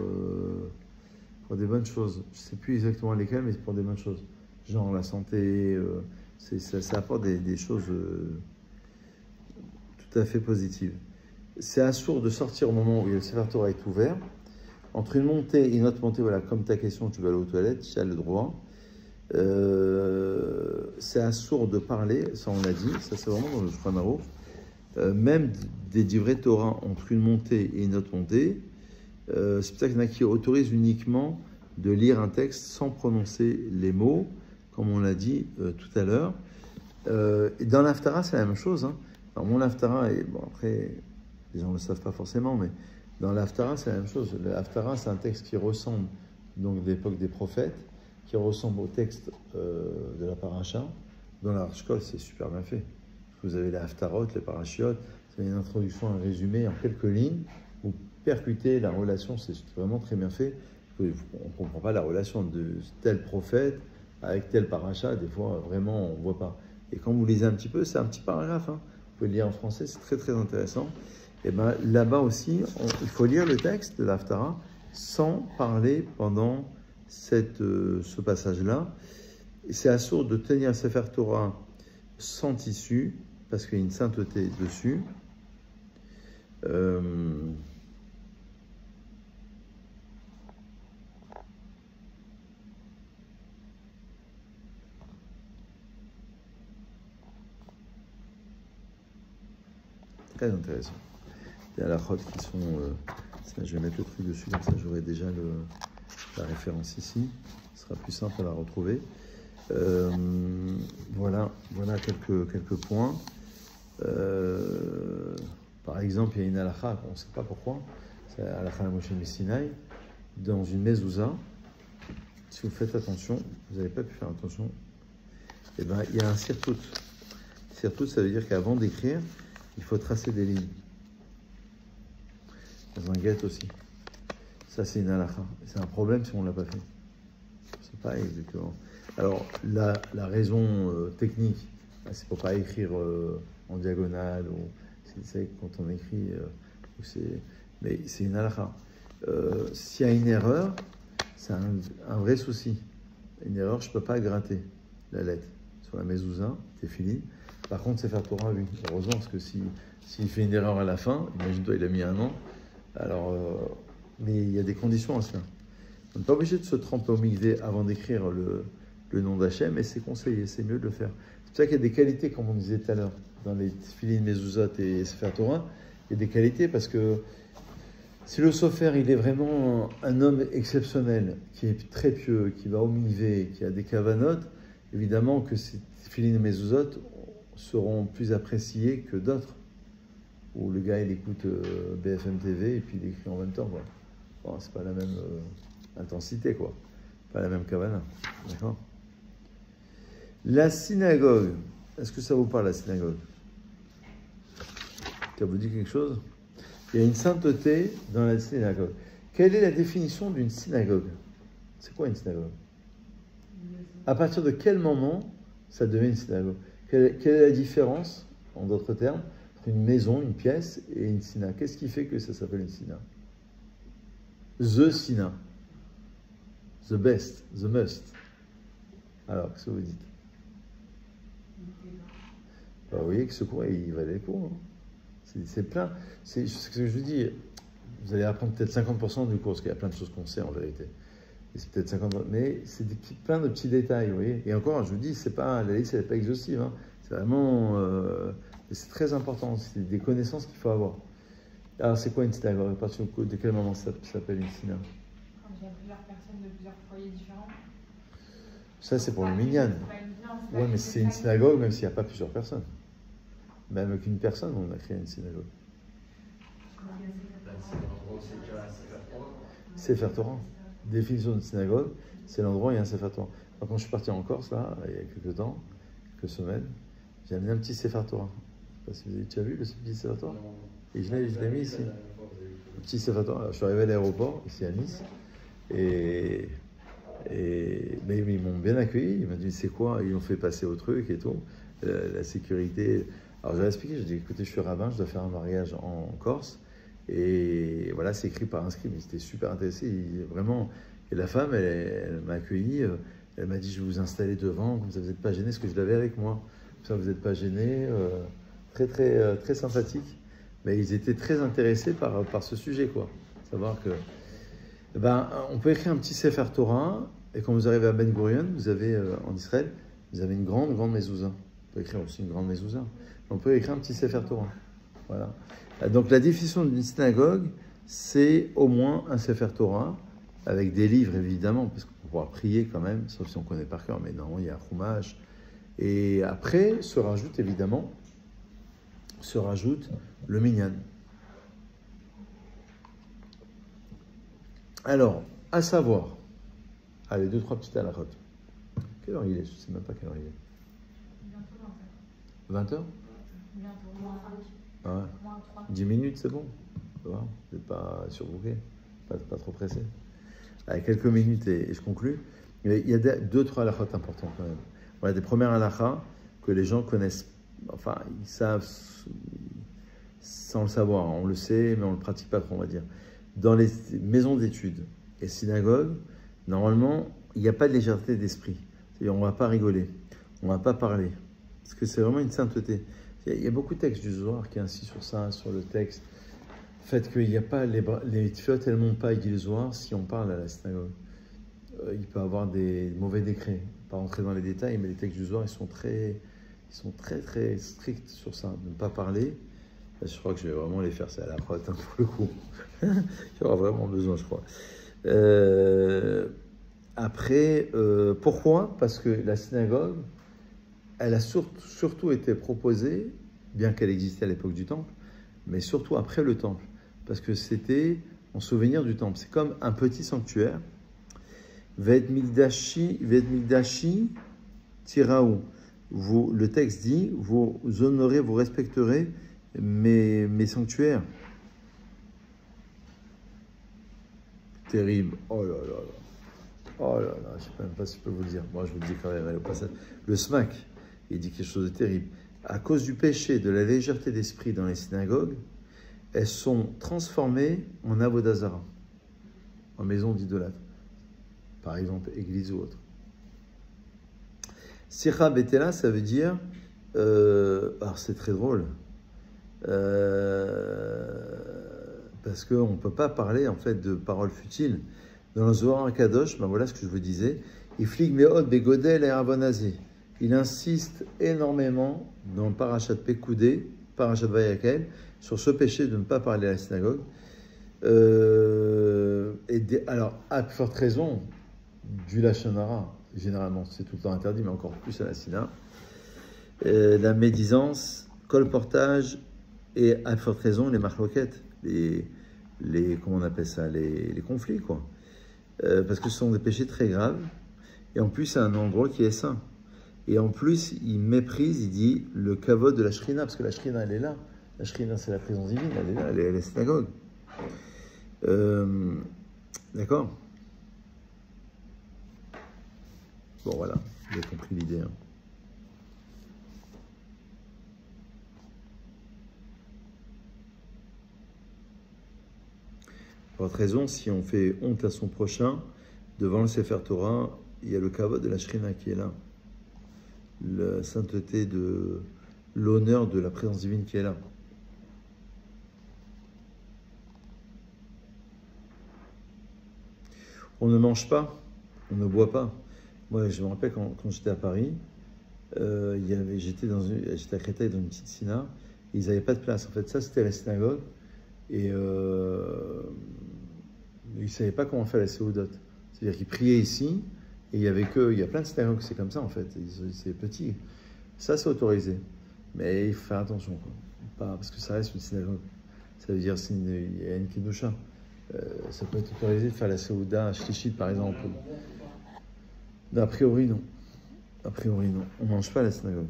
des bonnes choses. Je ne sais plus exactement lesquelles, mais c'est pour des bonnes choses. Genre la santé, Ça apporte des choses tout à fait positives. C'est assourd de sortir au moment où le Sefer Torah est ouvert. Entre une montée et une autre montée, voilà, comme ta question, tu vas aller aux toilettes, tu as le droit. C'est assourd de parler, ça on l'a dit, ça c'est vraiment dans le Shulchan Aruch. Même des divrei Torah entre une montée et une autre montée, c'est pour ça qu'il y en a qui autorisent uniquement de lire un texte sans prononcer les mots, comme on l'a dit tout à l'heure. Et dans l'Haftara, c'est la même chose. Hein. Alors mon Haftara, et bon après, les gens ne le savent pas forcément, mais dans l'Haftara, c'est la même chose. L'Haftara, c'est un texte qui ressemble donc de l'époque des prophètes, qui ressemble au texte de la paracha. Dans la Shkol, c'est super bien fait. Vous avez les Haftarot, les parachiotes, c'est une introduction, un résumé en quelques lignes. Vous percutez la relation, c'est vraiment très bien fait. On ne comprend pas la relation de tel prophète avec tel paracha. Des fois, vraiment, on ne voit pas. Et quand vous lisez un petit peu, c'est un petit paragraphe. Hein. Vous pouvez le lire en français, c'est très très intéressant. Et bien là-bas aussi, il faut lire le texte de l'Haftara sans parler pendant ce passage-là. Et c'est assourd de tenir un Sefer Torah sans tissu, parce qu'il y a une sainteté dessus. Très intéressant. Il y a la chod qui sont... je vais mettre le truc dessus, comme ça j'aurai déjà la référence ici. Ce sera plus simple à la retrouver. Voilà quelques points. Par exemple, il y a une halakha, on ne sait pas pourquoi, c'est la halakha Moshe Messinaï, dans une mezouza. Si vous faites attention, vous n'avez pas pu faire attention, et ben, il y a un sirtout. Sirtout, ça veut dire qu'avant d'écrire, il faut tracer des lignes. Dans un guet aussi. Ça, c'est une halakha. C'est un problème si on ne l'a pas fait. C'est pas exactement. Alors, la raison technique, c'est pour pas écrire en diagonale, ou c'est quand on écrit, mais c'est une halakha. S'il y a une erreur, c'est un vrai souci. Une erreur, je ne peux pas gratter la lettre. Sur la mezouza, c'est fini. Par contre, c'est faire Torah, oui. Heureusement, parce que s'il fait une erreur à la fin, imagine-toi, il a mis un an. Alors, mais il y a des conditions à cela. On n'est pas obligé de se tremper au mikvé avant d'écrire le nom d'Hachem, mais c'est conseillé, c'est mieux de le faire. C'est pour ça qu'il y a des qualités, comme on disait tout à l'heure, dans les Tfilin, Mezuzot et Sefer Torah, il y a des qualités parce que si le sofer, il est vraiment un homme exceptionnel, qui est très pieux, qui va au mikvé, qui a des kavanot, évidemment que ces Tfilin et Mezuzot seront plus appréciés que d'autres, où le gars, il écoute BFM TV et puis il écrit en même temps, quoi. Bon, c'est pas la même intensité, quoi. Pas la même kavana. D'accord ? La synagogue. Est-ce que ça vous parle, la synagogue ? Ça vous dit quelque chose ? Il y a une sainteté dans la synagogue. Quelle est la définition d'une synagogue ? C'est quoi une synagogue ? À partir de quel moment ça devient une synagogue ? Quelle est la différence, en d'autres termes, entre une maison, une pièce et une synagogue ? Qu'est-ce qui fait que ça s'appelle une synagogue ? The Sina. The best, the must. Alors, qu'est-ce que vous dites ? Bah, vous voyez que ce cours, il valait le coup. Hein. C'est plein. C'est ce que je vous dis. Vous allez apprendre peut-être 50% du cours, parce qu'il y a plein de choses qu'on sait en vérité. Et c'est peut-être 50%, mais c'est plein de petits détails, vous voyez. Et encore, je vous dis, la liste, elle n'est pas exhaustive. Hein. C'est vraiment... c'est très important. C'est des connaissances qu'il faut avoir. Alors, c'est quoi une synagogue ? À partir de quel moment ça s'appelle une synagogue ? Quand il y a plusieurs personnes de plusieurs foyers différents. Ça, c'est pour le minyan. Oui, mais c'est une synagogue, même s'il n'y a pas plusieurs personnes. Même avec une personne, on a créé une synagogue. Sefer Torah. Définition de synagogue, c'est l'endroit où il y a un Sefer Torah. Quand je suis parti en Corse, là, il y a quelques temps, quelques semaines, j'ai amené un petit Sefer Torah. Je ne sais pas si vous avez déjà vu le petit Sefer Torah. Et je l'ai mis ici. Un petit Sefer Torah. Je suis arrivé à l'aéroport, ici à Nice, mais ils m'ont bien accueilli. Ils m'ont dit c'est quoi ? Ils ont fait passer au truc et tout. La sécurité. Alors j'ai expliqué, j'ai dit écoutez, je suis rabbin, je dois faire un mariage en Corse. Et voilà, c'est écrit par un scribe. Ils étaient super intéressés. Vraiment. Et la femme, elle m'a accueilli. Elle m'a dit, je vais vous installer devant, comme ça vous n'êtes pas gênés, parce que je l'avais avec moi. Comme ça vous n'êtes pas gênés. Très sympathique. Mais ils étaient très intéressés par ce sujet, quoi. Savoir que, on peut écrire un petit Sefer Torah, et quand vous arrivez à Ben Gurion, vous avez, en Israël, vous avez une grande mezouza. On peut écrire aussi une grande mezouza. On peut écrire un petit Sefer Torah. Voilà. Donc la définition d'une synagogue, c'est au moins un Sefer Torah, avec des livres évidemment, parce qu'on pourra prier quand même, sauf si on connaît par cœur, mais non, il y a un Chumash. Et après se rajoute évidemment, le minyan. Alors, à savoir, allez, 2-3 petites halachot. Quelle heure il est? Je ne sais même pas quelle heure il est. Bientôt 20 heures? Bientôt, moins 5. Ah ouais. Moins 3. 10 minutes, c'est bon. Ça va, vous n'êtes pas surbooké, pas trop pressé. Allez, quelques minutes et je conclus. Mais il y a 2-3 halachot importants quand même. Voilà, des premières halachas que les gens connaissent, enfin, ils savent sans le savoir. On le sait, mais on ne le pratique pas trop, on va dire. Dans les maisons d'études et synagogues, normalement, il n'y a pas de légèreté d'esprit. C'est-à-dire, on ne va pas rigoler, on ne va pas parler. Parce que c'est vraiment une sainteté. Il y a beaucoup de textes du Zohar qui insistent sur ça, sur le texte. Le fait qu'il n'y a pas les tefilot, elles ne montent pas, il dit le Zohar, si on parle à la synagogue. Il peut y avoir des mauvais décrets. Pas rentrer dans les détails, mais les textes du Zohar, ils sont très stricts sur ça. Ne pas parler. Je crois que je vais vraiment les faire, c'est à la prote, hein, pour le coup. Il y aura vraiment besoin, je crois. Après, pourquoi? Parce que la synagogue, elle a surtout été proposée, bien qu'elle existait à l'époque du temple, mais surtout après le temple, parce que c'était en souvenir du temple. C'est comme un petit sanctuaire. Ved Migdashi Tiraou. Le texte dit, vous honorez, vous respecterez mes sanctuaires. Terrible. Oh là là là. Oh là là, je ne sais même pas si je peux vous le dire. Moi, je vous le dis quand même. Allez, au passage. Le SMAC, il dit quelque chose de terrible. À cause du péché, de la légèreté d'esprit dans les synagogues, elles sont transformées en avodazara, en maison d'idolâtre. Par exemple, église ou autre. Sira Betela, ça veut dire... alors, c'est très drôle. Parce qu'on ne peut pas parler, en fait, de paroles futiles. Dans le Zohar Kadosh, ben voilà ce que je vous disais. Iflig meod begodel et avonazé. Il insiste énormément dans le Parashat Pekoudé, Parashat Vayakel, sur ce péché de ne pas parler à la synagogue. Alors, à forte raison, du Lachon Hara, généralement, c'est tout le temps interdit, mais encore plus à la synagogue. La médisance, colportage et, à forte raison, les marloquettes, comment on appelle ça, les conflits, quoi. Parce que ce sont des péchés très graves. Et en plus, c'est un endroit qui est saint. Et en plus, il méprise, il dit, le kavod de la shrina, parce que la shrina, elle est là. La shrina, c'est la présence divine, elle est là, elle est à la synagogue. D'accord? Bon, voilà, vous avez compris l'idée. Hein. Pour votre raison, si on fait honte à son prochain, devant le Sefer Torah, il y a le kavod de la shrina qui est là. La sainteté de l'honneur de la présence divine qui est là. On ne mange pas, on ne boit pas. Moi, je me rappelle quand j'étais à Paris, j'étais à Créteil dans une petite synagogue, ils n'avaient pas de place. En fait, ça, c'était la synagogue. Et ils ne savaient pas comment faire la séoudot. C'est-à-dire qu'ils priaient ici, et il y a plein de synagogues, c'est comme ça en fait, c'est petit. Ça, c'est autorisé. Mais il faut faire attention, quoi. Pas, parce que ça reste une synagogue. Ça veut dire qu'il y a une kedusha. Ça peut être autorisé de faire la séouda à Shlichit, par exemple. A priori, non. A priori, non. On ne mange pas à la synagogue.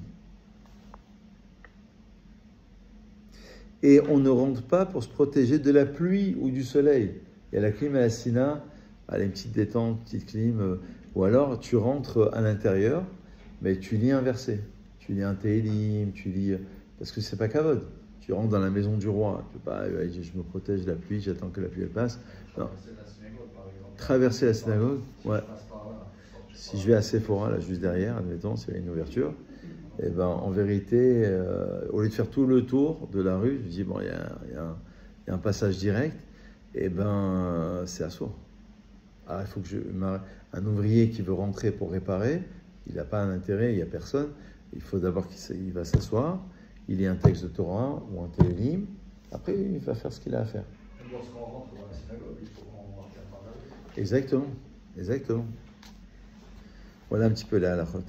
Et on ne rentre pas pour se protéger de la pluie ou du soleil. Il y a la clim à la Sina, une petite détente, petite clim, ou alors tu rentres à l'intérieur, mais tu lis un verset. Tu lis un Tehillim, tu lis... Parce que c'est pas kavod. Tu rentres dans la maison du roi. Tu peux pas, je me protège de la pluie, j'attends que la pluie elle passe. Non. Traverser la synagogue, par exemple. Traverser la synagogue, ouais. Si je vais à Sephora, là, juste derrière, admettons, s'il y a une ouverture, et ben, en vérité, au lieu de faire tout le tour de la rue, je dis, bon, il y a un passage direct, et ben, c'est à soi. Alors, il faut que un ouvrier qui veut rentrer pour réparer, il n'a pas un intérêt, il n'y a personne. Il faut d'abord qu'il va s'asseoir, il lit un texte de Torah ou un télélim, après il va faire ce qu'il a à faire. Même lorsqu'on rentre dans la synagogue, il faut qu'on rentre par là. Exactement, exactement. Voilà un petit peu la halachot.